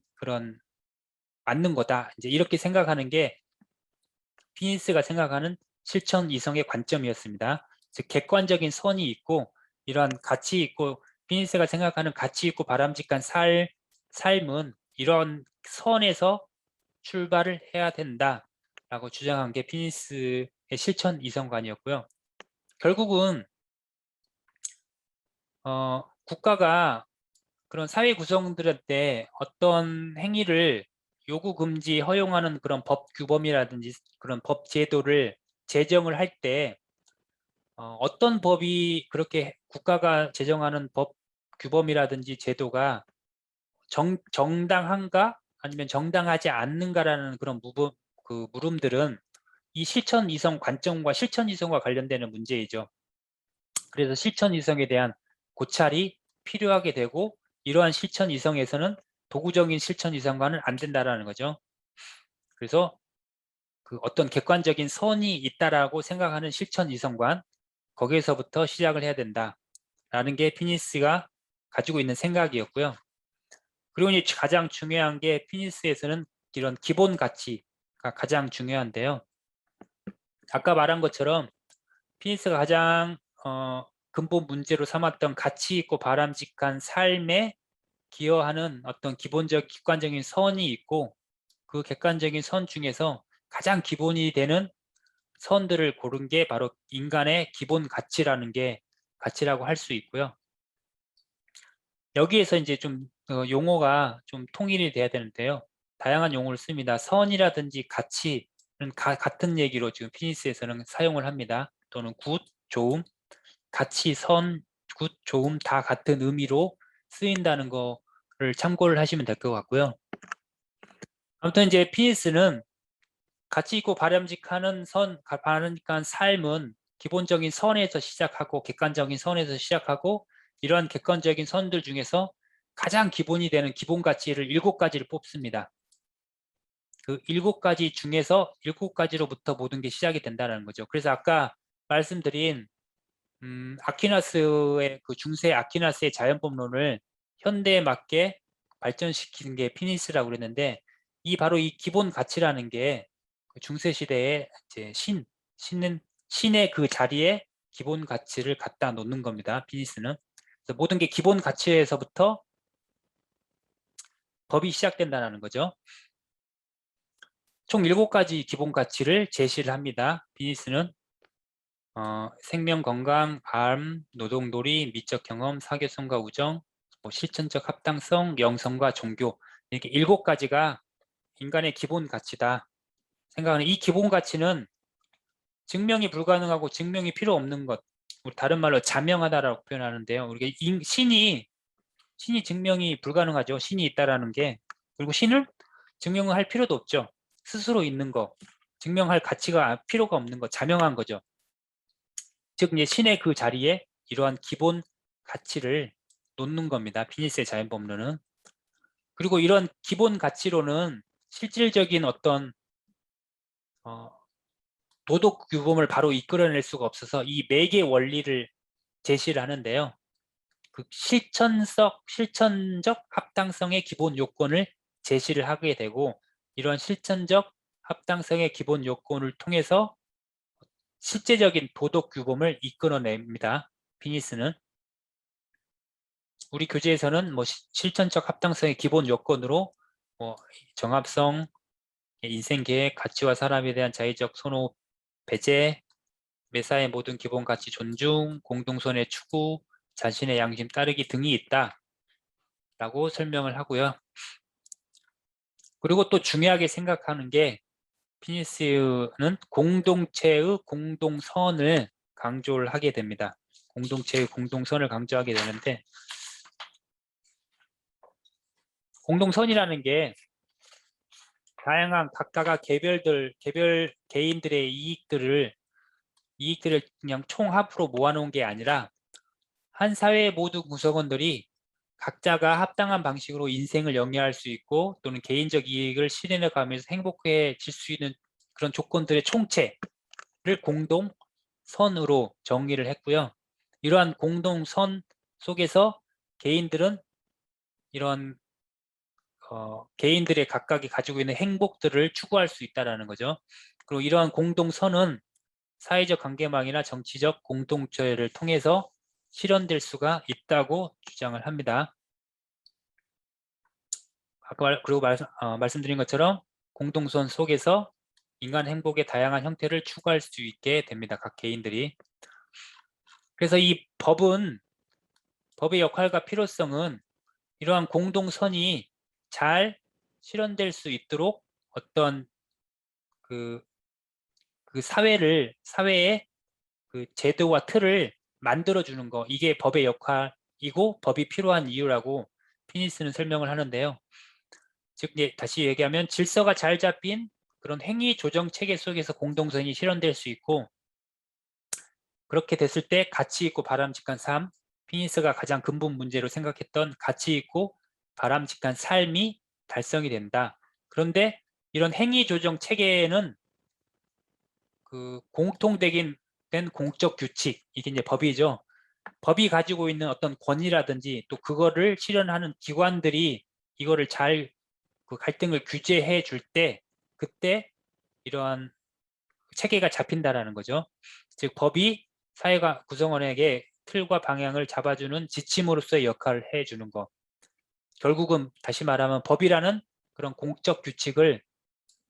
거다. 이제 이렇게 생각하는 게 피니스가 생각하는 실천 이성의 관점이었습니다. 즉 객관적인 선이 있고 이러한 가치 있고, 피니스가 생각하는 가치 있고 바람직한 삶은 이런 선에서 출발을 해야 된다라고 주장한 게 피니스의 실천 이성관이었고요. 결국은 국가가 그런 사회 구성들한테 어떤 행위를 요구 금지 허용하는 그런 법 규범이라든지 그런 법 제도를 제정을 할 때 어떤 법이 그렇게 국가가 제정하는 법 규범이라든지 제도가 정당한가 아니면 정당하지 않는가라는 그런 물음들은 이 실천 이성 관점과 실천 이성과 관련되는 문제이죠. 그래서 실천 이성에 대한 고찰이 필요하게 되고, 이러한 실천 이성에서는 도구적인 실천 이성과는 안 된다라는 거죠. 그래서 그 어떤 객관적인 선이 있다라고 생각하는 실천 이성관, 거기에서부터 시작을 해야 된다라는 게 피니스가 가지고 있는 생각이었고요. 그리고 이제 가장 중요한 게 피니스에서는 이런 기본 가치가 가장 중요한데요. 아까 말한 것처럼 피니스가 가장 근본 문제로 삼았던 가치 있고 바람직한 삶에 기여하는 어떤 기본적 객관적인 선이 있고, 그 객관적인 선 중에서 가장 기본이 되는 선들을 고른 게 바로 인간의 기본 가치라고 할 수 있고요. 여기에서 이제 좀 용어가 좀 통일이 돼야 되는데요. 다양한 용어를 씁니다. 선이라든지 가치는 같은 얘기로 지금 피니스에서는 사용을 합니다. 또는 굿, 좋음, 가치, 선, 굿, 좋음 다 같은 의미로 쓰인다는 거를 참고를 하시면 될 것 같고요. 아무튼 이제 피니스는 가치 있고 바람직한 삶은 기본적인 선에서 시작하고 객관적인 선에서 시작하고, 이러한 객관적인 선들 중에서 가장 기본이 되는 기본 가치를 7가지를 뽑습니다. 그 7가지 중에서 7가지로부터 모든 게 시작이 된다는 거죠. 그래서 아까 말씀드린 아퀴나스의 그 중세 아퀴나스의 자연법론을 현대에 맞게 발전시키는 게 피니스라고 그랬는데, 바로 이 기본 가치라는 게 중세 시대에 이제 신의 그 자리에 기본 가치를 갖다 놓는 겁니다. 피니스는. 그래서 모든 게 기본 가치에서부터 법이 시작된다는 거죠. 총 7가지 기본 가치를 제시를 합니다. 피니스는 생명, 건강, 삶, 노동도리, 미적 경험, 사교성과 우정, 실천적 합당성, 영성과 종교, 이렇게 7가지가 인간의 기본 가치다 생각하는, 이 기본 가치는 증명이 불가능하고 증명이 필요 없는 것, 다른 말로 자명하다라고 표현하는데요. 우리가 신이 증명이 불가능하죠. 신이 있다라는 게. 그리고 신을 증명을 할 필요도 없죠. 스스로 있는 거, 증명할 가치가 필요가 없는 거, 자명한 거죠. 즉 이제 신의 그 자리에 이러한 기본 가치를 놓는 겁니다. 피니스의 자연법론은. 그리고 이런 기본 가치로는 실질적인 어떤 도덕 규범을 바로 이끌어낼 수가 없어서 이 매개 원리를 제시를 하는데요. 그 실천적 합당성의 기본 요건을 제시를 하게 되고, 이런 실천적 합당성의 기본 요건을 통해서 실제적인 도덕 규범을 이끌어냅니다. 피니스는. 우리 교재에서는 뭐 실천적 합당성의 기본 요건으로 뭐 정합성, 인생 계획, 가치와 사람에 대한 자의적 선호, 배제, 매사의 모든 기본 가치 존중, 공동선의 추구, 자신의 양심 따르기 등이 있다라고 설명을 하고요. 그리고 또 중요하게 생각하는 게, 피니스는 공동체의 공동선을 강조를 하게 됩니다. 공동체의 공동선을 강조하게 되는데, 공동선이라는 게 다양한 각각의 개인들의 이익들을 그냥 총합으로 모아놓은 게 아니라, 한 사회의 모든 구성원들이 각자가 합당한 방식으로 인생을 영위할 수 있고, 또는 개인적 이익을 실현해 가면서 행복해질 수 있는 그런 조건들의 총체를 공동선으로 정의를 했고요. 이러한 공동선 속에서 개인들은 이런 개인들의 각각이 가지고 있는 행복들을 추구할 수 있다는 거죠. 그리고 이러한 공동선은 사회적 관계망이나 정치적 공동체를 통해서 실현될 수가 있다고 주장을 합니다. 아까 그리고 말씀드린 것처럼 공동선 속에서 인간 행복의 다양한 형태를 추구할 수 있게 됩니다. 각 개인들이. 그래서 이 법의 역할과 필요성은 이러한 공동선이 잘 실현될 수 있도록 어떤 그 사회의 그 제도와 틀을 만들어주는 거, 이게 법의 역할이고 법이 필요한 이유라고 피니스는 설명을 하는데요. 즉, 다시 얘기하면 질서가 잘 잡힌 그런 행위 조정 체계 속에서 공동선이 실현될 수 있고, 그렇게 됐을 때 가치 있고 바람직한 삶, 피니스가 가장 근본 문제로 생각했던 가치 있고 바람직한 삶이 달성이 된다. 그런데 이런 행위 조정 체계에는 그 공통된 공적 규칙, 이게 이제 법이죠. 법이 가지고 있는 어떤 권위라든지 또 그거를 실현하는 기관들이 이거를 잘 그 갈등을 규제해 줄 때 그때 이러한 체계가 잡힌다라는 거죠. 즉 법이 사회가 구성원에게 틀과 방향을 잡아주는 지침으로서의 역할을 해주는 거. 결국은 다시 말하면 법이라는 그런 공적 규칙을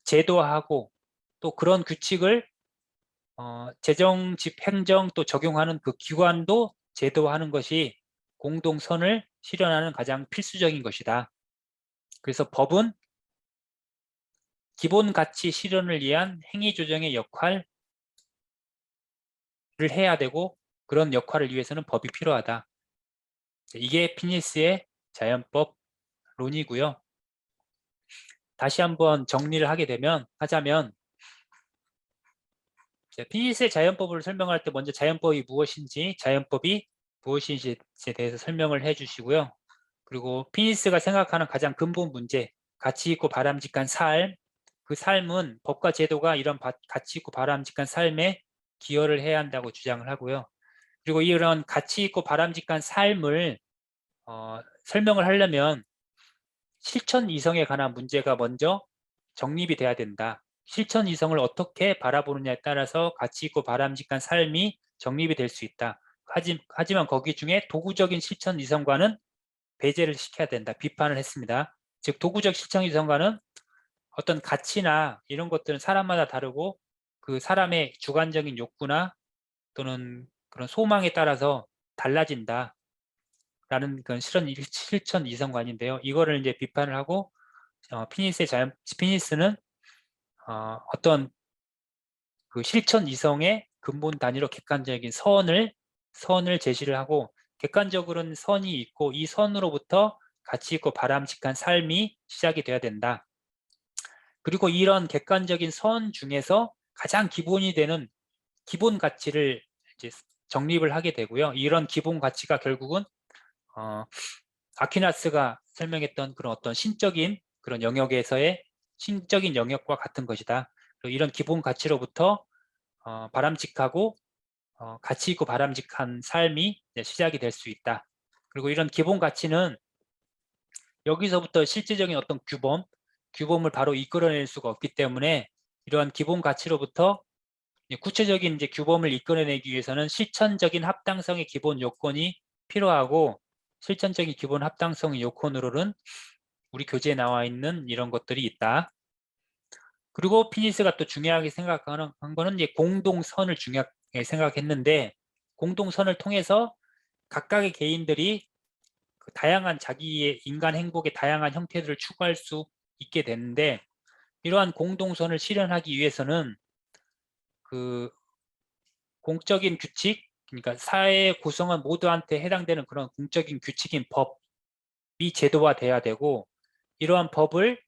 제도화하고 또 그런 규칙을 재정, 집행정 또 적용하는 그 기관도 제도화하는 것이 공동선을 실현하는 가장 필수적인 것이다. 그래서 법은 기본 가치 실현을 위한 행위 조정의 역할을 해야 되고 그런 역할을 위해서는 법이 필요하다. 이게 피니스의 자연법론이고요. 다시 한번 정리를 하자면 피니스의 자연법을 설명할 때 먼저 자연법이 무엇인지에 대해서 설명을 해주시고요. 그리고 피니스가 생각하는 가장 근본 문제, 가치 있고 바람직한 삶, 그 삶은 법과 제도가 이런 가치 있고 바람직한 삶에 기여를 해야 한다고 주장을 하고요. 그리고 이런 가치 있고 바람직한 삶을 설명을 하려면 실천 이성에 관한 문제가 먼저 정립이 돼야 된다. 실천 이성을 어떻게 바라보느냐에 따라서 가치 있고 바람직한 삶이 정립이 될 수 있다. 하지만 거기 중에 도구적인 실천 이성과는 배제를 시켜야 된다. 비판을 했습니다. 즉 도구적 실천 이성과는 어떤 가치나 이런 것들은 사람마다 다르고 그 사람의 주관적인 욕구나 또는 그런 소망에 따라서 달라진다. 라는 그런 실천 이성관인데요. 이거를 이제 비판을 하고 피니스는 어떤 그 실천 이성의 근본 단위로 객관적인 선을 제시를 하고 객관적으로는 선이 있고 이 선으로부터 가치 있고 바람직한 삶이 시작이 돼야 된다. 그리고 이런 객관적인 선 중에서 가장 기본이 되는 기본 가치를 이제 정립을 하게 되고요. 이런 기본 가치가 결국은 아퀴나스가 설명했던 그런 어떤 신적인 그런 영역에서의 신적인 영역과 같은 것이다. 그리고 이런 기본 가치로부터 바람직하고 가치 있고 바람직한 삶이 시작이 될 수 있다. 그리고 이런 기본 가치는 여기서부터 실제적인 어떤 규범을 바로 이끌어낼 수가 없기 때문에 이러한 기본 가치로부터 구체적인 이제 규범을 이끌어내기 위해서는 실천적인 합당성의 기본 요건이 필요하고 실천적인 기본 합당성의 요건으로는 우리 교재에 나와 있는 이런 것들이 있다. 그리고 피니스가 또 중요하게 생각하는 거는 이제 공동선을 중요하게 생각했는데 공동선을 통해서 각각의 개인들이 그 다양한 자기의 인간 행복의 다양한 형태들을 추구할 수 있게 되는데 이러한 공동선을 실현하기 위해서는 그 공적인 규칙, 그러니까 사회 구성원 모두한테 해당되는 그런 공적인 규칙인 법이 제도화돼야 되고 이러한 법을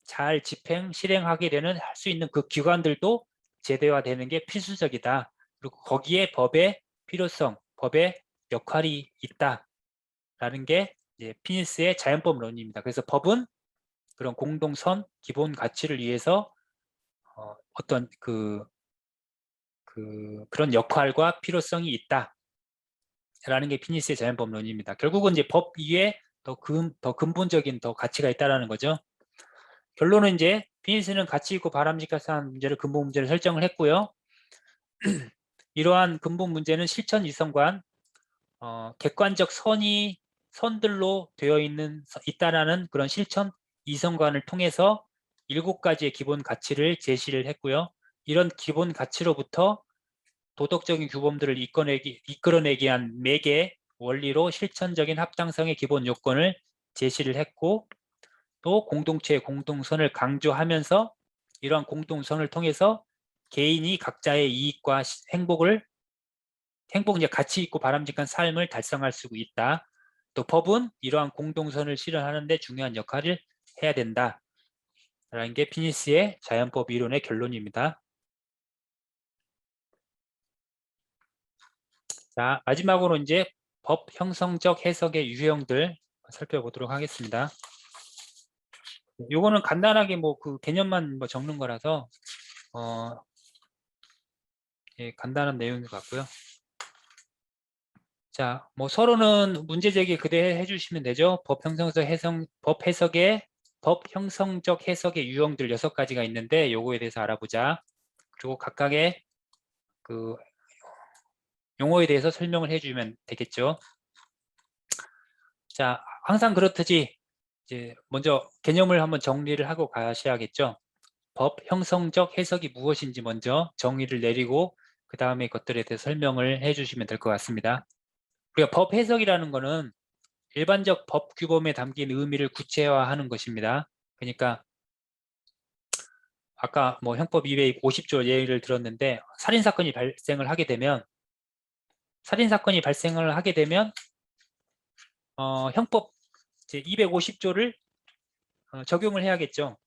잘 집행, 실행하게 되는 할 수 있는 그 기관들도 제도화되는 게 필수적이다. 그리고 거기에 법의 필요성, 법의 역할이 있다라는 게 이제 피니스의 자연법론입니다. 그래서 법은 그런 공동선, 기본 가치를 위해서 어떤 그런 역할과 필요성이 있다라는 게 피니스의 자연법론입니다. 결국은 이제 법 위에 더 근본적인 더 가치가 있다라는 거죠. 결론은 이제 피니스는 가치 있고 바람직한 문제를 근본 문제를 설정을 했고요. 이러한 근본 문제는 실천 이성관, 객관적 선들로 되어 있다라는 그런 실천 이성관을 통해서 7가지의 기본 가치를 제시를 했고요. 이런 기본 가치로부터 도덕적인 규범들을 이끌어내기 위한 매개 원리로 실천적인 합당성의 기본 요건을 제시를 했고, 또 공동체의 공동선을 강조하면서 이러한 공동선을 통해서 개인이 각자의 이익과 행복, 이제 가치 있고 바람직한 삶을 달성할 수 있다. 또 법은 이러한 공동선을 실현하는 데 중요한 역할을 해야 된다. 라는 게 피니스의 자연법 이론의 결론입니다. 자, 마지막으로 이제 법 형성적 해석의 유형들 살펴보도록 하겠습니다. 요거는 간단하게 그 개념만 적는 거라서 예, 간단한 내용인 것 같고요. 자, 서로는 문제 제기 그대로 해주시면 되죠. 법 형성적 해석의 유형들 6가지가 있는데 요거에 대해서 알아보자. 그리고 각각의 그 용어에 대해서 설명을 해주면 되겠죠. 자, 항상 그렇듯이 이제 먼저 개념을 한번 정리를 하고 가셔야겠죠. 법 형성적 해석이 무엇인지 먼저 정의를 내리고 그 다음에 것들에 대해 설명을 해주시면 될 것 같습니다. 우리가 법 해석이라는 거는 일반적 법 규범에 담긴 의미를 구체화하는 것입니다. 그러니까 아까 형법 250조 예를 들었는데 살인사건이 발생을 하게 되면 형법 제 250조를 적용을 해야겠죠.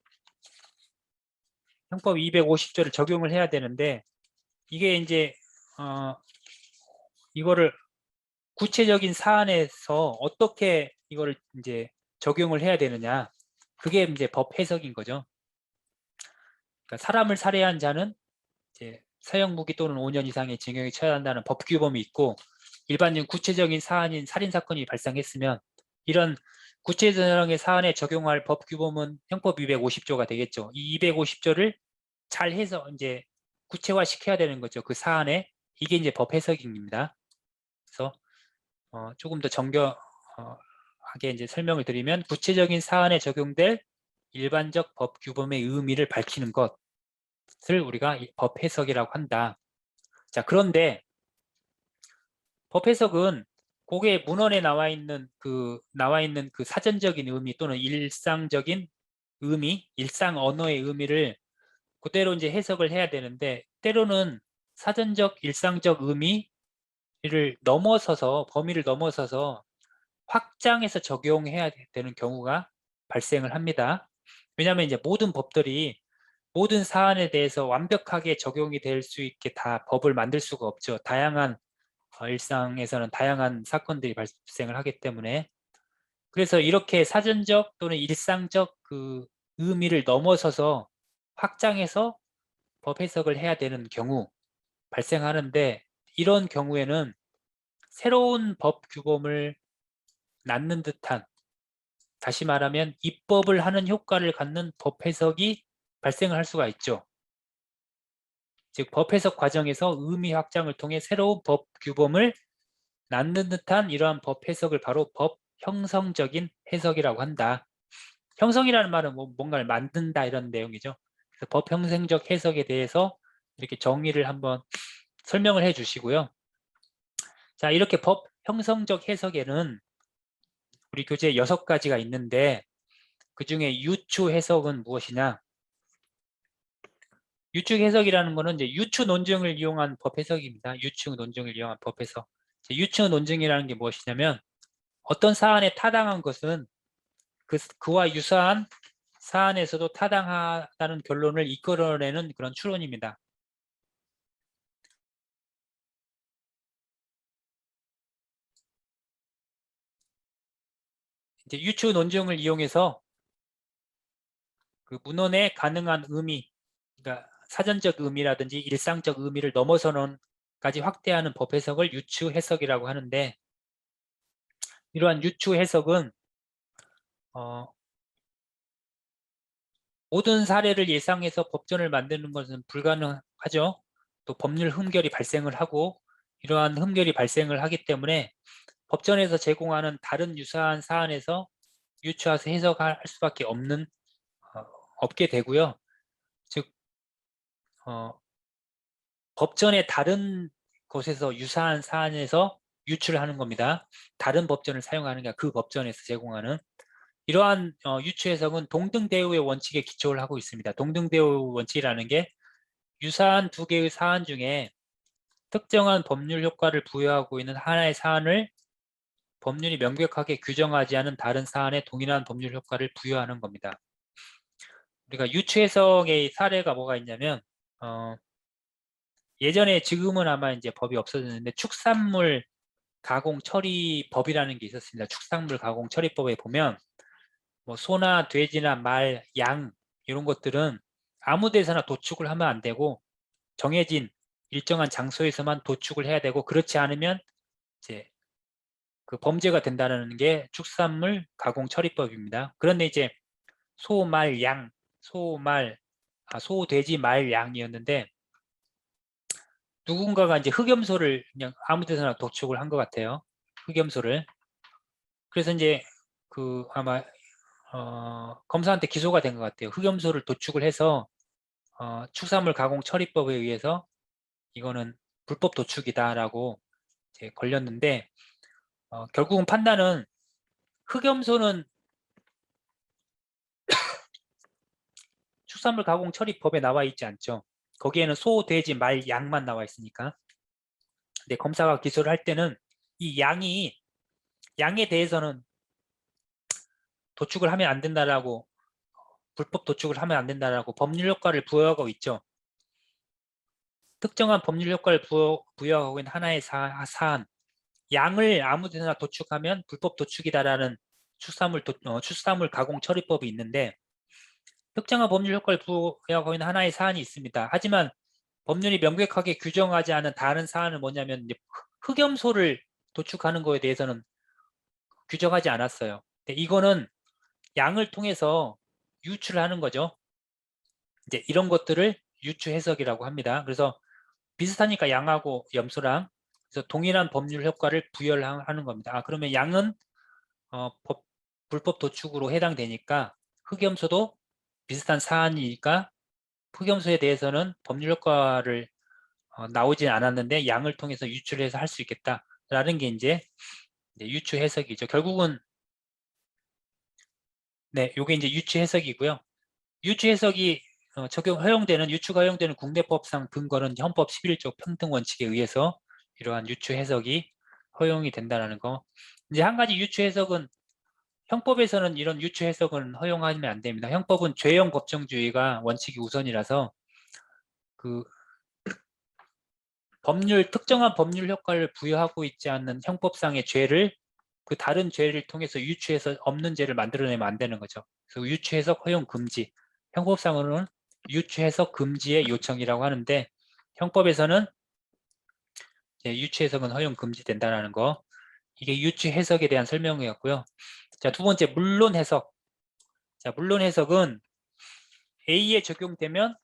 형법 250조를 적용을 해야 되는데 이게 이제 이거를 구체적인 사안에서 어떻게 이거를 이제 적용을 해야 되느냐, 그게 이제 법 해석인 거죠. 그러니까 사람을 살해한 자는 이제 사형 무기 또는 5년 이상의 징역에 처해야 한다는 법 규범이 있고, 일반적인 구체적인 사안인 살인 사건이 발생했으면 이런 구체적인 사안에 적용할 법 규범은 형법 250조가 되겠죠. 이 250조를 잘 해서 이제 구체화 시켜야 되는 거죠. 그 사안에. 이게 이제 법 해석입니다. 그래서 조금 더 정교하게 이제 설명을 드리면, 구체적인 사안에 적용될 일반적 법 규범의 의미를 밝히는 것을 우리가 법 해석이라고 한다. 자, 그런데 법 해석은 고개 문헌에 나와 있는 그 사전적인 의미 또는 일상적인 의미, 일상 언어의 의미를 그대로 이제 해석을 해야 되는데, 때로는 사전적 일상적 의미를 넘어서서, 범위를 넘어서서 확장해서 적용해야 되는 경우가 발생을 합니다. 왜냐하면 이제 모든 법들이 모든 사안에 대해서 완벽하게 적용이 될 수 있게 다 법을 만들 수가 없죠. 다양한 일상에서는 다양한 사건들이 발생을 하기 때문에. 그래서 이렇게 사전적 또는 일상적 그 의미를 넘어서서 확장해서 법 해석을 해야 되는 경우 발생하는데, 이런 경우에는 새로운 법 규범을 낳는 듯한, 다시 말하면 입법을 하는 효과를 갖는 법 해석이 발생을 할 수가 있죠. 즉 법 해석 과정에서 의미 확장을 통해 새로운 법 규범을 낳는 듯한 이러한 법 해석을 바로 법 형성적인 해석이라고 한다. 형성이라는 말은 뭔가를 만든다 이런 내용이죠. 그래서 법 형성적 해석에 대해서 이렇게 정의를 한번 설명을 해 주시고요. 자, 이렇게 법 형성적 해석에는 우리 교재에 6가지가 있는데, 그 중에 유추 해석은 무엇이냐? 유추 해석이라는 것은 이제 유추 논증을 이용한 법 해석입니다. 유추 논증을 이용한 법 해석. 유추 논증이라는 게 무엇이냐면, 어떤 사안에 타당한 것은 그와 유사한 사안에서도 타당하다는 결론을 이끌어내는 그런 추론입니다. 이제 유추 논증을 이용해서 그 문헌에 가능한 의미, 그러니까 사전적 의미라든지 일상적 의미를 넘어서는까지 확대하는 법 해석을 유추 해석이라고 하는데, 이러한 유추 해석은 모든 사례를 예상해서 법전을 만드는 것은 불가능하죠. 또 법률 흠결이 발생을 하고, 이러한 흠결이 발생을 하기 때문에 법전에서 제공하는 다른 유사한 사안에서 유추해서 해석할 수밖에 없게 되고요. 즉 법전의 다른 곳에서 유사한 사안에서 유추를 하는 겁니다. 다른 법전을 사용하는 게 그 법전에서 제공하는 이러한 유추 해석은 동등대우의 원칙에 기초를 하고 있습니다. 동등대우 원칙이라는 게 유사한 두 개의 사안 중에 특정한 법률 효과를 부여하고 있는 하나의 사안을 법률이 명백하게 규정하지 않은 다른 사안에 동일한 법률 효과를 부여하는 겁니다. 우리가 유추 해석의 사례가 뭐가 있냐면 예전에, 지금은 아마 이제 법이 없어졌는데 축산물 가공 처리법이라는 게 있었습니다. 축산물 가공 처리법에 보면 뭐 소나 돼지나 말, 양 이런 것들은 아무 데서나 도축을 하면 안 되고 정해진 일정한 장소에서만 도축을 해야 되고, 그렇지 않으면 이제 그 범죄가 된다는 게 축산물 가공 처리법입니다. 그런데 이제 소, 말, 양, 소, 돼지, 말, 양이었는데 누군가가 이제 흑염소를 그냥 아무 데서나 도축을 한 것 같아요. 흑염소를. 그래서 이제 아마 검사한테 기소가 된 것 같아요. 흑염소를 도축을 해서 축산물 가공 처리법에 의해서 이거는 불법 도축이다라고 이제 걸렸는데, 결국은 판단은 흑염소는 축산물 가공 처리법에 나와 있지 않죠. 거기에는 소, 돼지, 말, 양만 나와 있으니까. 근데 검사가 기소를 할 때는 이 양에 대해서는 도축을 하면 안 된다라고, 불법 도축을 하면 안 된다라고 법률 효과를 부여하고 있죠. 특정한 법률 효과를 부여하고 있는 하나의 사안, 양을 아무 데나 도축하면 불법 도축이다라는 축산물 가공 처리법이 있는데, 특정한 법률 효과를 부여하고 있는 하나의 사안이 있습니다. 하지만 법률이 명백하게 규정하지 않은 다른 사안은 뭐냐면 이제 흑염소를 도축하는 거에 대해서는 규정하지 않았어요. 근데 이거는 양을 통해서 유추를 하는 거죠. 이제 이런 것들을 유추 해석이라고 합니다. 그래서 비슷하니까 양하고 염소랑, 그래서 동일한 법률 효과를 부여하는 겁니다. 그러면 양은 불법 도축으로 해당되니까 흑염소도 비슷한 사안이니까 흑염소에 대해서는 법률 효과를 나오진 않았는데 양을 통해서 유추를 해서 할 수 있겠다라는 게 이제 유추 해석이죠. 결국은 요게 이제 유추 해석이고요. 유추 해석이 유추가 허용되는 국내법상 근거는 헌법 11조 평등 원칙에 의해서 이러한 유추 해석이 허용이 된다는 거. 이제 한 가지 유추 해석은, 형법에서는 이런 유추 해석은 허용하면 안 됩니다. 형법은 죄형 법정주의가 원칙이 우선이라서 특정한 법률 효과를 부여하고 있지 않는 형법상의 죄를 다른 죄를 통해서 유추해서 없는 죄를 만들어내면 안 되는 거죠. 그래서 유추 해석 허용 금지, 형법상으로는 유추 해석 금지의 요청이라고 하는데, 형법에서는 유추 해석은 허용 금지된다는 거. 이게 유추 해석에 대한 설명이었고요. 자, 두 번째, 물론 해석. 자, 물론 해석은 A에 적용되면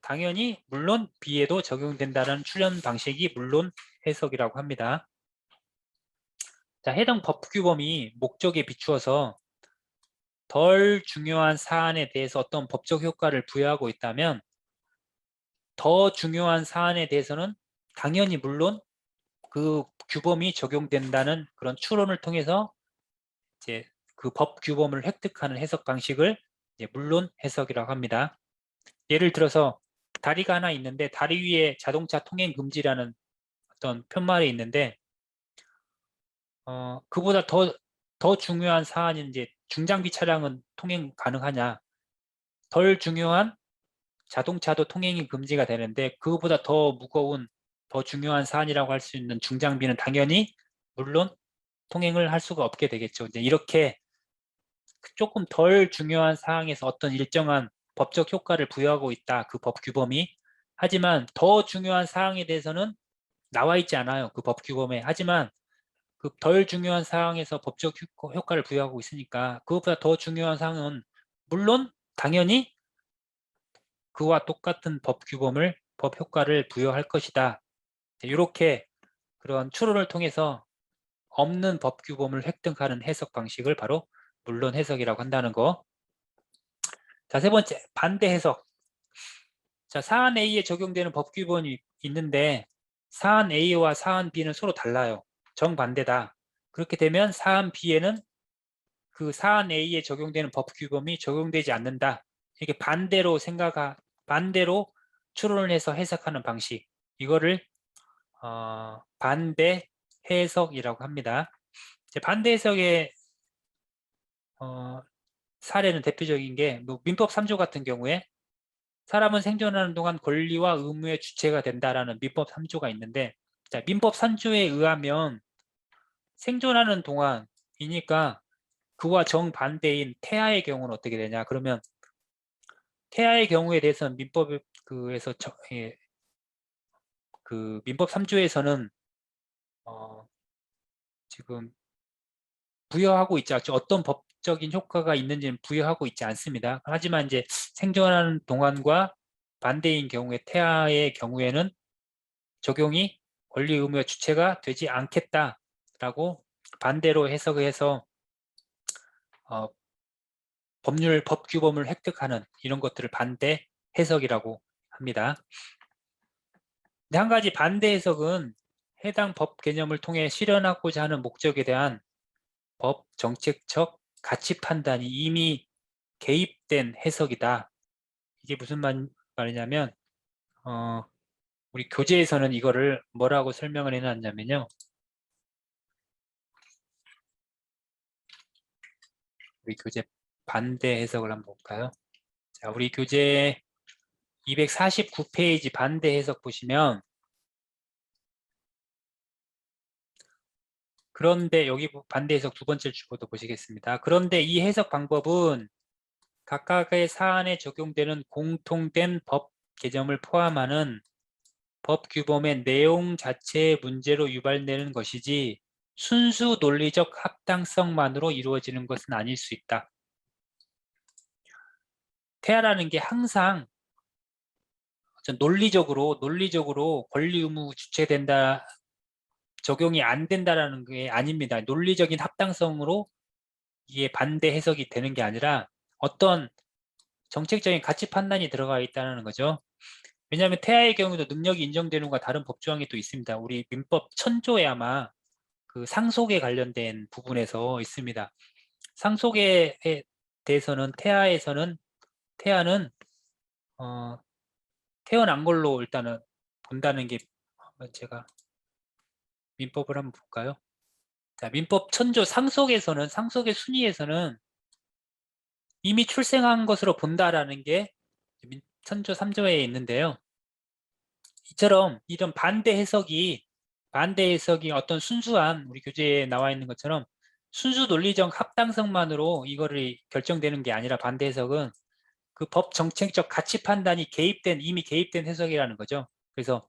당연히 물론 B에도 적용된다는 출현 방식이 물론 해석이라고 합니다. 자, 해당 법규범이 목적에 비추어서 덜 중요한 사안에 대해서 어떤 법적 효과를 부여하고 있다면 더 중요한 사안에 대해서는 당연히 물론 그 규범이 적용된다는 그런 추론을 통해서 이제 그 법규범을 획득하는 해석 방식을 이제 물론 해석이라고 합니다. 예를 들어서 다리가 하나 있는데 다리 위에 자동차 통행 금지라는 어떤 편말이 있는데 그보다 더 중요한 사안인 이제 중장비 차량은 통행 가능하냐, 덜 중요한 자동차도 통행이 금지가 되는데 그거보다 더 무거운 더 중요한 사안이라고 할 수 있는 중장비는 당연히 물론 통행을 할 수가 없게 되겠죠. 이제 이렇게 조금 덜 중요한 사항에서 어떤 일정한 법적 효과를 부여하고 있다, 그 법 규범이. 하지만 더 중요한 사항에 대해서는 나와 있지 않아요. 그 법규범에. 하지만 그 덜 중요한 사항에서 법적 효과를 부여하고 있으니까 그것보다 더 중요한 사항은 물론 당연히 그와 똑같은 법규범을 법 효과를 부여할 것이다. 이렇게 그런 추론을 통해서 없는 법규범을 획득하는 해석 방식을 바로 물론 해석이라고 한다는 거. 자, 세 번째, 반대 해석. 자, 사안 A에 적용되는 법규범이 있는데 사안 A와 사안 B는 서로 달라요. 정반대다. 그렇게 되면 사안 B에는 그 사안 A에 적용되는 법규범이 적용되지 않는다. 이렇게 반대로 추론을 해서 해석하는 방식. 이거를 반대 해석이라고 합니다. 반대 해석의 사례는 대표적인 게 민법 3조 같은 경우에 사람은 생존하는 동안 권리와 의무의 주체가 된다라는 민법 3조가 있는데, 자, 민법 3조에 의하면 생존하는 동안이니까 그와 정반대인 태아의 경우는 어떻게 되냐? 그러면 태아의 경우에 대해서는 민법 그에서 그 민법 3조에서는 지금 부여하고 있지 않죠. 어떤 법적인 효과가 있는지는 부여하고 있지 않습니다. 하지만 이제 생존하는 동안과 반대인 경우에 태아의 경우에는 적용이 권리 의무의 주체가 되지 않겠다라고 반대로 해석을 해서 법규범을 획득하는 이런 것들을 반대 해석이라고 합니다. 근데 한 가지 반대 해석은 해당 법 개념을 통해 실현하고자 하는 목적에 대한 법 정책적 가치 판단이 이미 개입된 해석이다. 이게 무슨 말이냐면 우리 교재에서는 이거를 뭐라고 설명을 해놨냐면요. 우리 교재 반대 해석을 한번 볼까요? 자, 우리 교재 249페이지 반대 해석 보시면 그런데 여기 반대 해석 두 번째 주보도 보시겠습니다. 그런데 이 해석 방법은 각각의 사안에 적용되는 공통된 법 개념을 포함하는 법 규범의 내용 자체의 문제로 유발되는 것이지 순수 논리적 합당성만으로 이루어지는 것은 아닐 수 있다. 태아라는 게 항상 논리적으로 권리 의무 주체된다, 적용이 안 된다라는 게 아닙니다. 논리적인 합당성으로 이게 반대 해석이 되는 게 아니라 어떤 정책적인 가치 판단이 들어가 있다는 거죠. 왜냐하면 태아의 경우도 능력이 인정되는 것과 다른 법조항이 또 있습니다. 우리 민법 1000조에 아마 그 상속에 관련된 부분에서 있습니다. 상속에 대해서는 태아는 태어난 걸로 일단은 본다는 게 제가 민법을 한번 볼까요? 자, 민법 1000조 상속의 순위에서는 이미 출생한 것으로 본다라는 게 1000조 3조에 있는데요. 이처럼 이런 반대 해석이 어떤 순수한 우리 교재에 나와 있는 것처럼 순수 논리적 합당성만으로 이거를 결정되는 게 아니라 반대 해석은 그 법 정책적 가치 판단이 이미 개입된 해석이라는 거죠. 그래서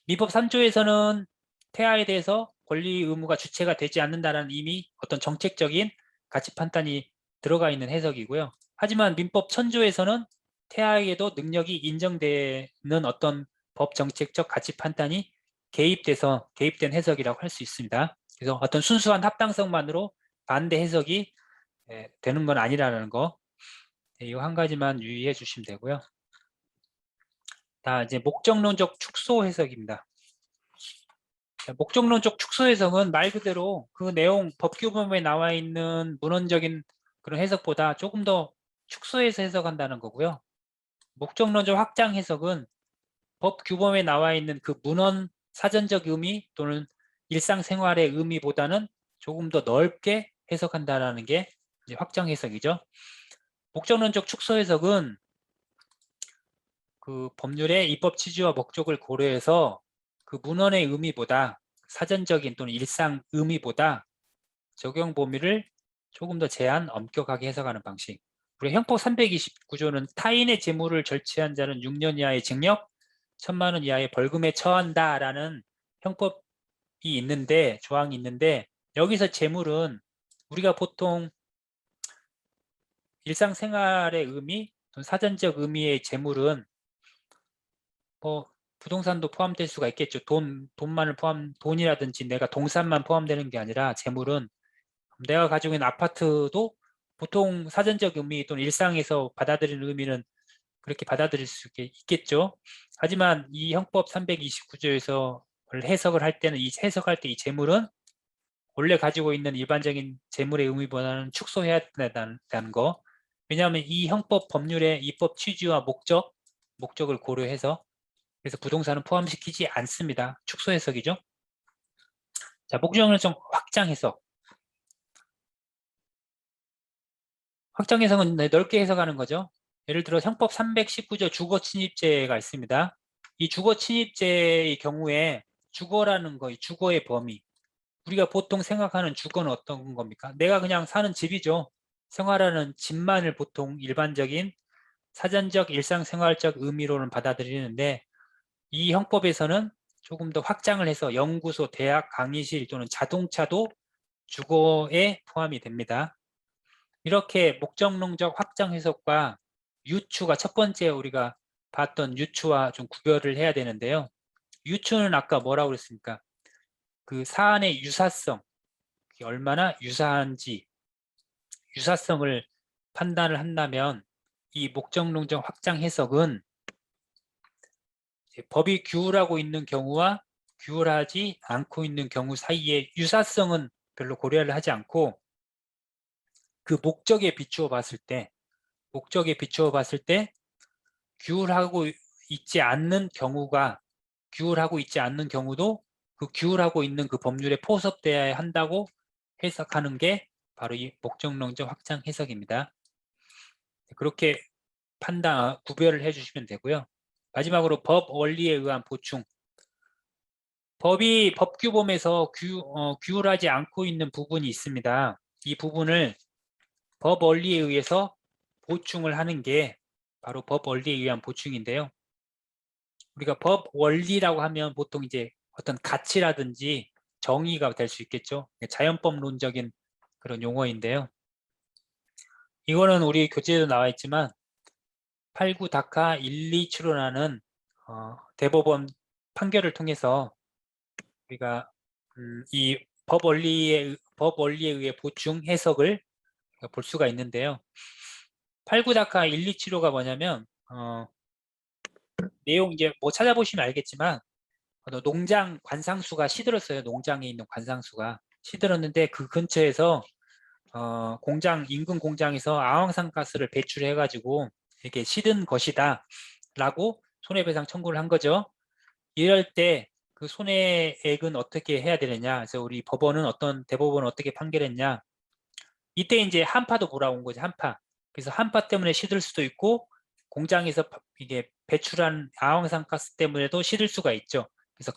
민법 3조에서는 태아에 대해서 권리 의무가 주체가 되지 않는다는 이미 어떤 정책적인 가치 판단이 들어가 있는 해석이고요. 하지만 민법 1000조에서는 태아에게도 능력이 인정되는 어떤 법 정책적 가치 판단이 개입된 해석이라고 할 수 있습니다. 그래서 어떤 순수한 합당성만으로 반대 해석이 되는 건 아니라는 거, 이 한 가지만 유의해 주시면 되고요. 자, 이제 목적론적 축소 해석입니다. 목적론적 축소 해석은 말 그대로 그 내용 법규범에 나와 있는 문헌적인 그런 해석보다 조금 더 축소해서 해석한다는 거고요. 목적론적 확장 해석은 법규범에 나와 있는 그 문헌 사전적 의미 또는 일상생활의 의미보다는 조금 더 넓게 해석한다는 게 이제 확장 해석이죠. 목적론적 축소 해석은 그 법률의 입법 취지와 목적을 고려해서 그 문헌의 의미보다 사전적인 또는 일상 의미보다 적용 범위를 조금 더 엄격하게 해석하는 방식. 우리 형법 329조는 타인의 재물을 절취한 자는 6년 이하의 징역, 1,000만 원 이하의 벌금에 처한다라는 형법이 있는데, 조항이 있는데, 여기서 재물은 우리가 보통 일상생활의 의미, 사전적 의미의 재물은 뭐 부동산도 포함될 수가 있겠죠. 돈이라든지 내가 동산만 포함되는 게 아니라 재물은 내가 가지고 있는 아파트도 보통 사전적 의미 또는 일상에서 받아들이는 의미는 그렇게 받아들일 수 있겠죠. 하지만 이 형법 329조에서 해석을 할 때는 해석할 때 이 재물은 원래 가지고 있는 일반적인 재물의 의미보다는 축소해야 된다는 거. 왜냐하면 이 형법 법률의 입법 취지와 목적을 고려해서 그래서 부동산은 포함시키지 않습니다. 축소 해석이죠. 자, 목적을 좀 확장 해석. 확장 해석은 넓게 해석하는 거죠. 예를 들어 형법 319조 주거 침입죄가 있습니다. 이 주거 침입죄의 경우에 주거라는 거, 주거의 범위. 우리가 보통 생각하는 주거는 어떤 겁니까? 내가 그냥 사는 집이죠. 생활하는 집만을 보통 일반적인 사전적 일상생활적 의미로는 받아들이는데 이 형법에서는 조금 더 확장을 해서 연구소, 대학, 강의실 또는 자동차도 주거에 포함이 됩니다. 이렇게 목적론적 확장 해석과 유추가 첫 번째 우리가 봤던 유추와 좀 구별을 해야 되는데요. 유추는 아까 뭐라고 그랬습니까? 그 사안의 유사성, 얼마나 유사한지 유사성을 판단을 한다면 이 목적론적 확장 해석은 법이 규율하고 있는 경우와 규율하지 않고 있는 경우 사이의 유사성은 별로 고려를 하지 않고 그 목적에 비추어 봤을 때 규율하고 있지 않는 경우도 그 규율하고 있는 그 법률에 포섭되어야 한다고 해석하는 게 바로 이 목적론적 확장 해석입니다. 그렇게 구별을 해주시면 되고요. 마지막으로 법 원리에 의한 보충. 법이 법규범에서 규율하지 않고 있는 부분이 있습니다. 이 부분을 법 원리에 의해서 보충을 하는 게 바로 법 원리에 의한 보충인데요. 우리가 법 원리라고 하면 보통 이제 어떤 가치라든지 정의가 될 수 있겠죠. 자연법론적인 그런 용어인데요. 이거는 우리 교재에도 나와 있지만 8구 다카 127호라는 대법원 판결을 통해서 우리가 이 법 원리에 의해 보충 해석을 볼 수가 있는데요. 8구 다카 127호가 뭐냐면 내용 이제 뭐 찾아보시면 알겠지만 농장 관상수가 시들었어요. 농장에 있는 관상수가 시들었는데 그 근처에서 인근 공장에서 아황산 가스를 배출해 가지고 이렇게 시든 것이다 라고 손해배상 청구를 한 거죠. 이럴 때 그 손해액은 어떻게 해야 되느냐. 그래서 우리 대법원은 어떻게 판결했냐. 이때 이제 한파도 몰아온 거죠. 한파. 그래서 한파 때문에 시들 수도 있고 공장에서 이게 배출한 아황산 가스 때문에도 시들 수가 있죠. 그래서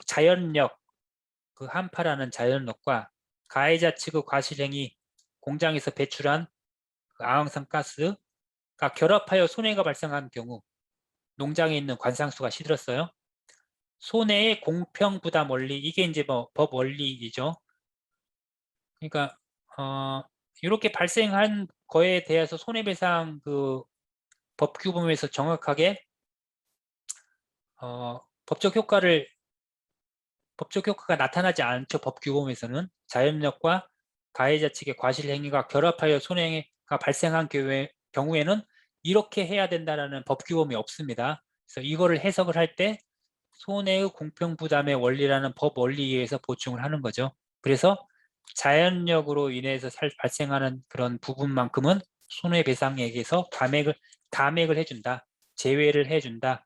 그 한파라는 자연력과 가해자 측의 과실행위, 공장에서 배출한 그 아황산 가스가 결합하여 손해가 발생한 경우 농장에 있는 관상수가 시들었어요. 손해의 공평 부담 원리, 이게 이제 뭐 법 원리이죠. 그러니까 이렇게 발생한 거에 대해서 손해배상 그 법규범에서 정확하게 법적 효과가 나타나지 않죠. 법규범에서는 자연력과 가해자 측의 과실행위가 결합하여 손해가 발생한 경우에는 이렇게 해야 된다는 법규범이 없습니다. 그래서 이거를 해석을 할 때 손해의 공평부담의 원리라는 법 원리에 의해서 보충을 하는 거죠. 그래서 자연력으로 인해서 발생하는 그런 부분만큼은 손해배상액에서 감액을 해준다, 제외를 해준다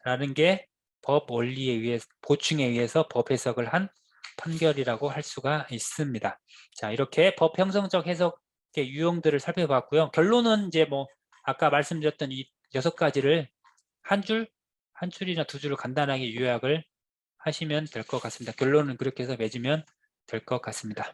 라는 게 법 원리에 의해서 보충에 의해서 법 해석을 한 판결이라고 할 수가 있습니다. 자, 이렇게 법 형성적 해석의 유형들을 살펴봤고요. 결론은 이제 뭐 아까 말씀드렸던 이 6가지를 한 줄이나 2줄을 간단하게 요약을 하시면 될 것 같습니다. 결론은 그렇게 해서 맺으면 될 것 같습니다.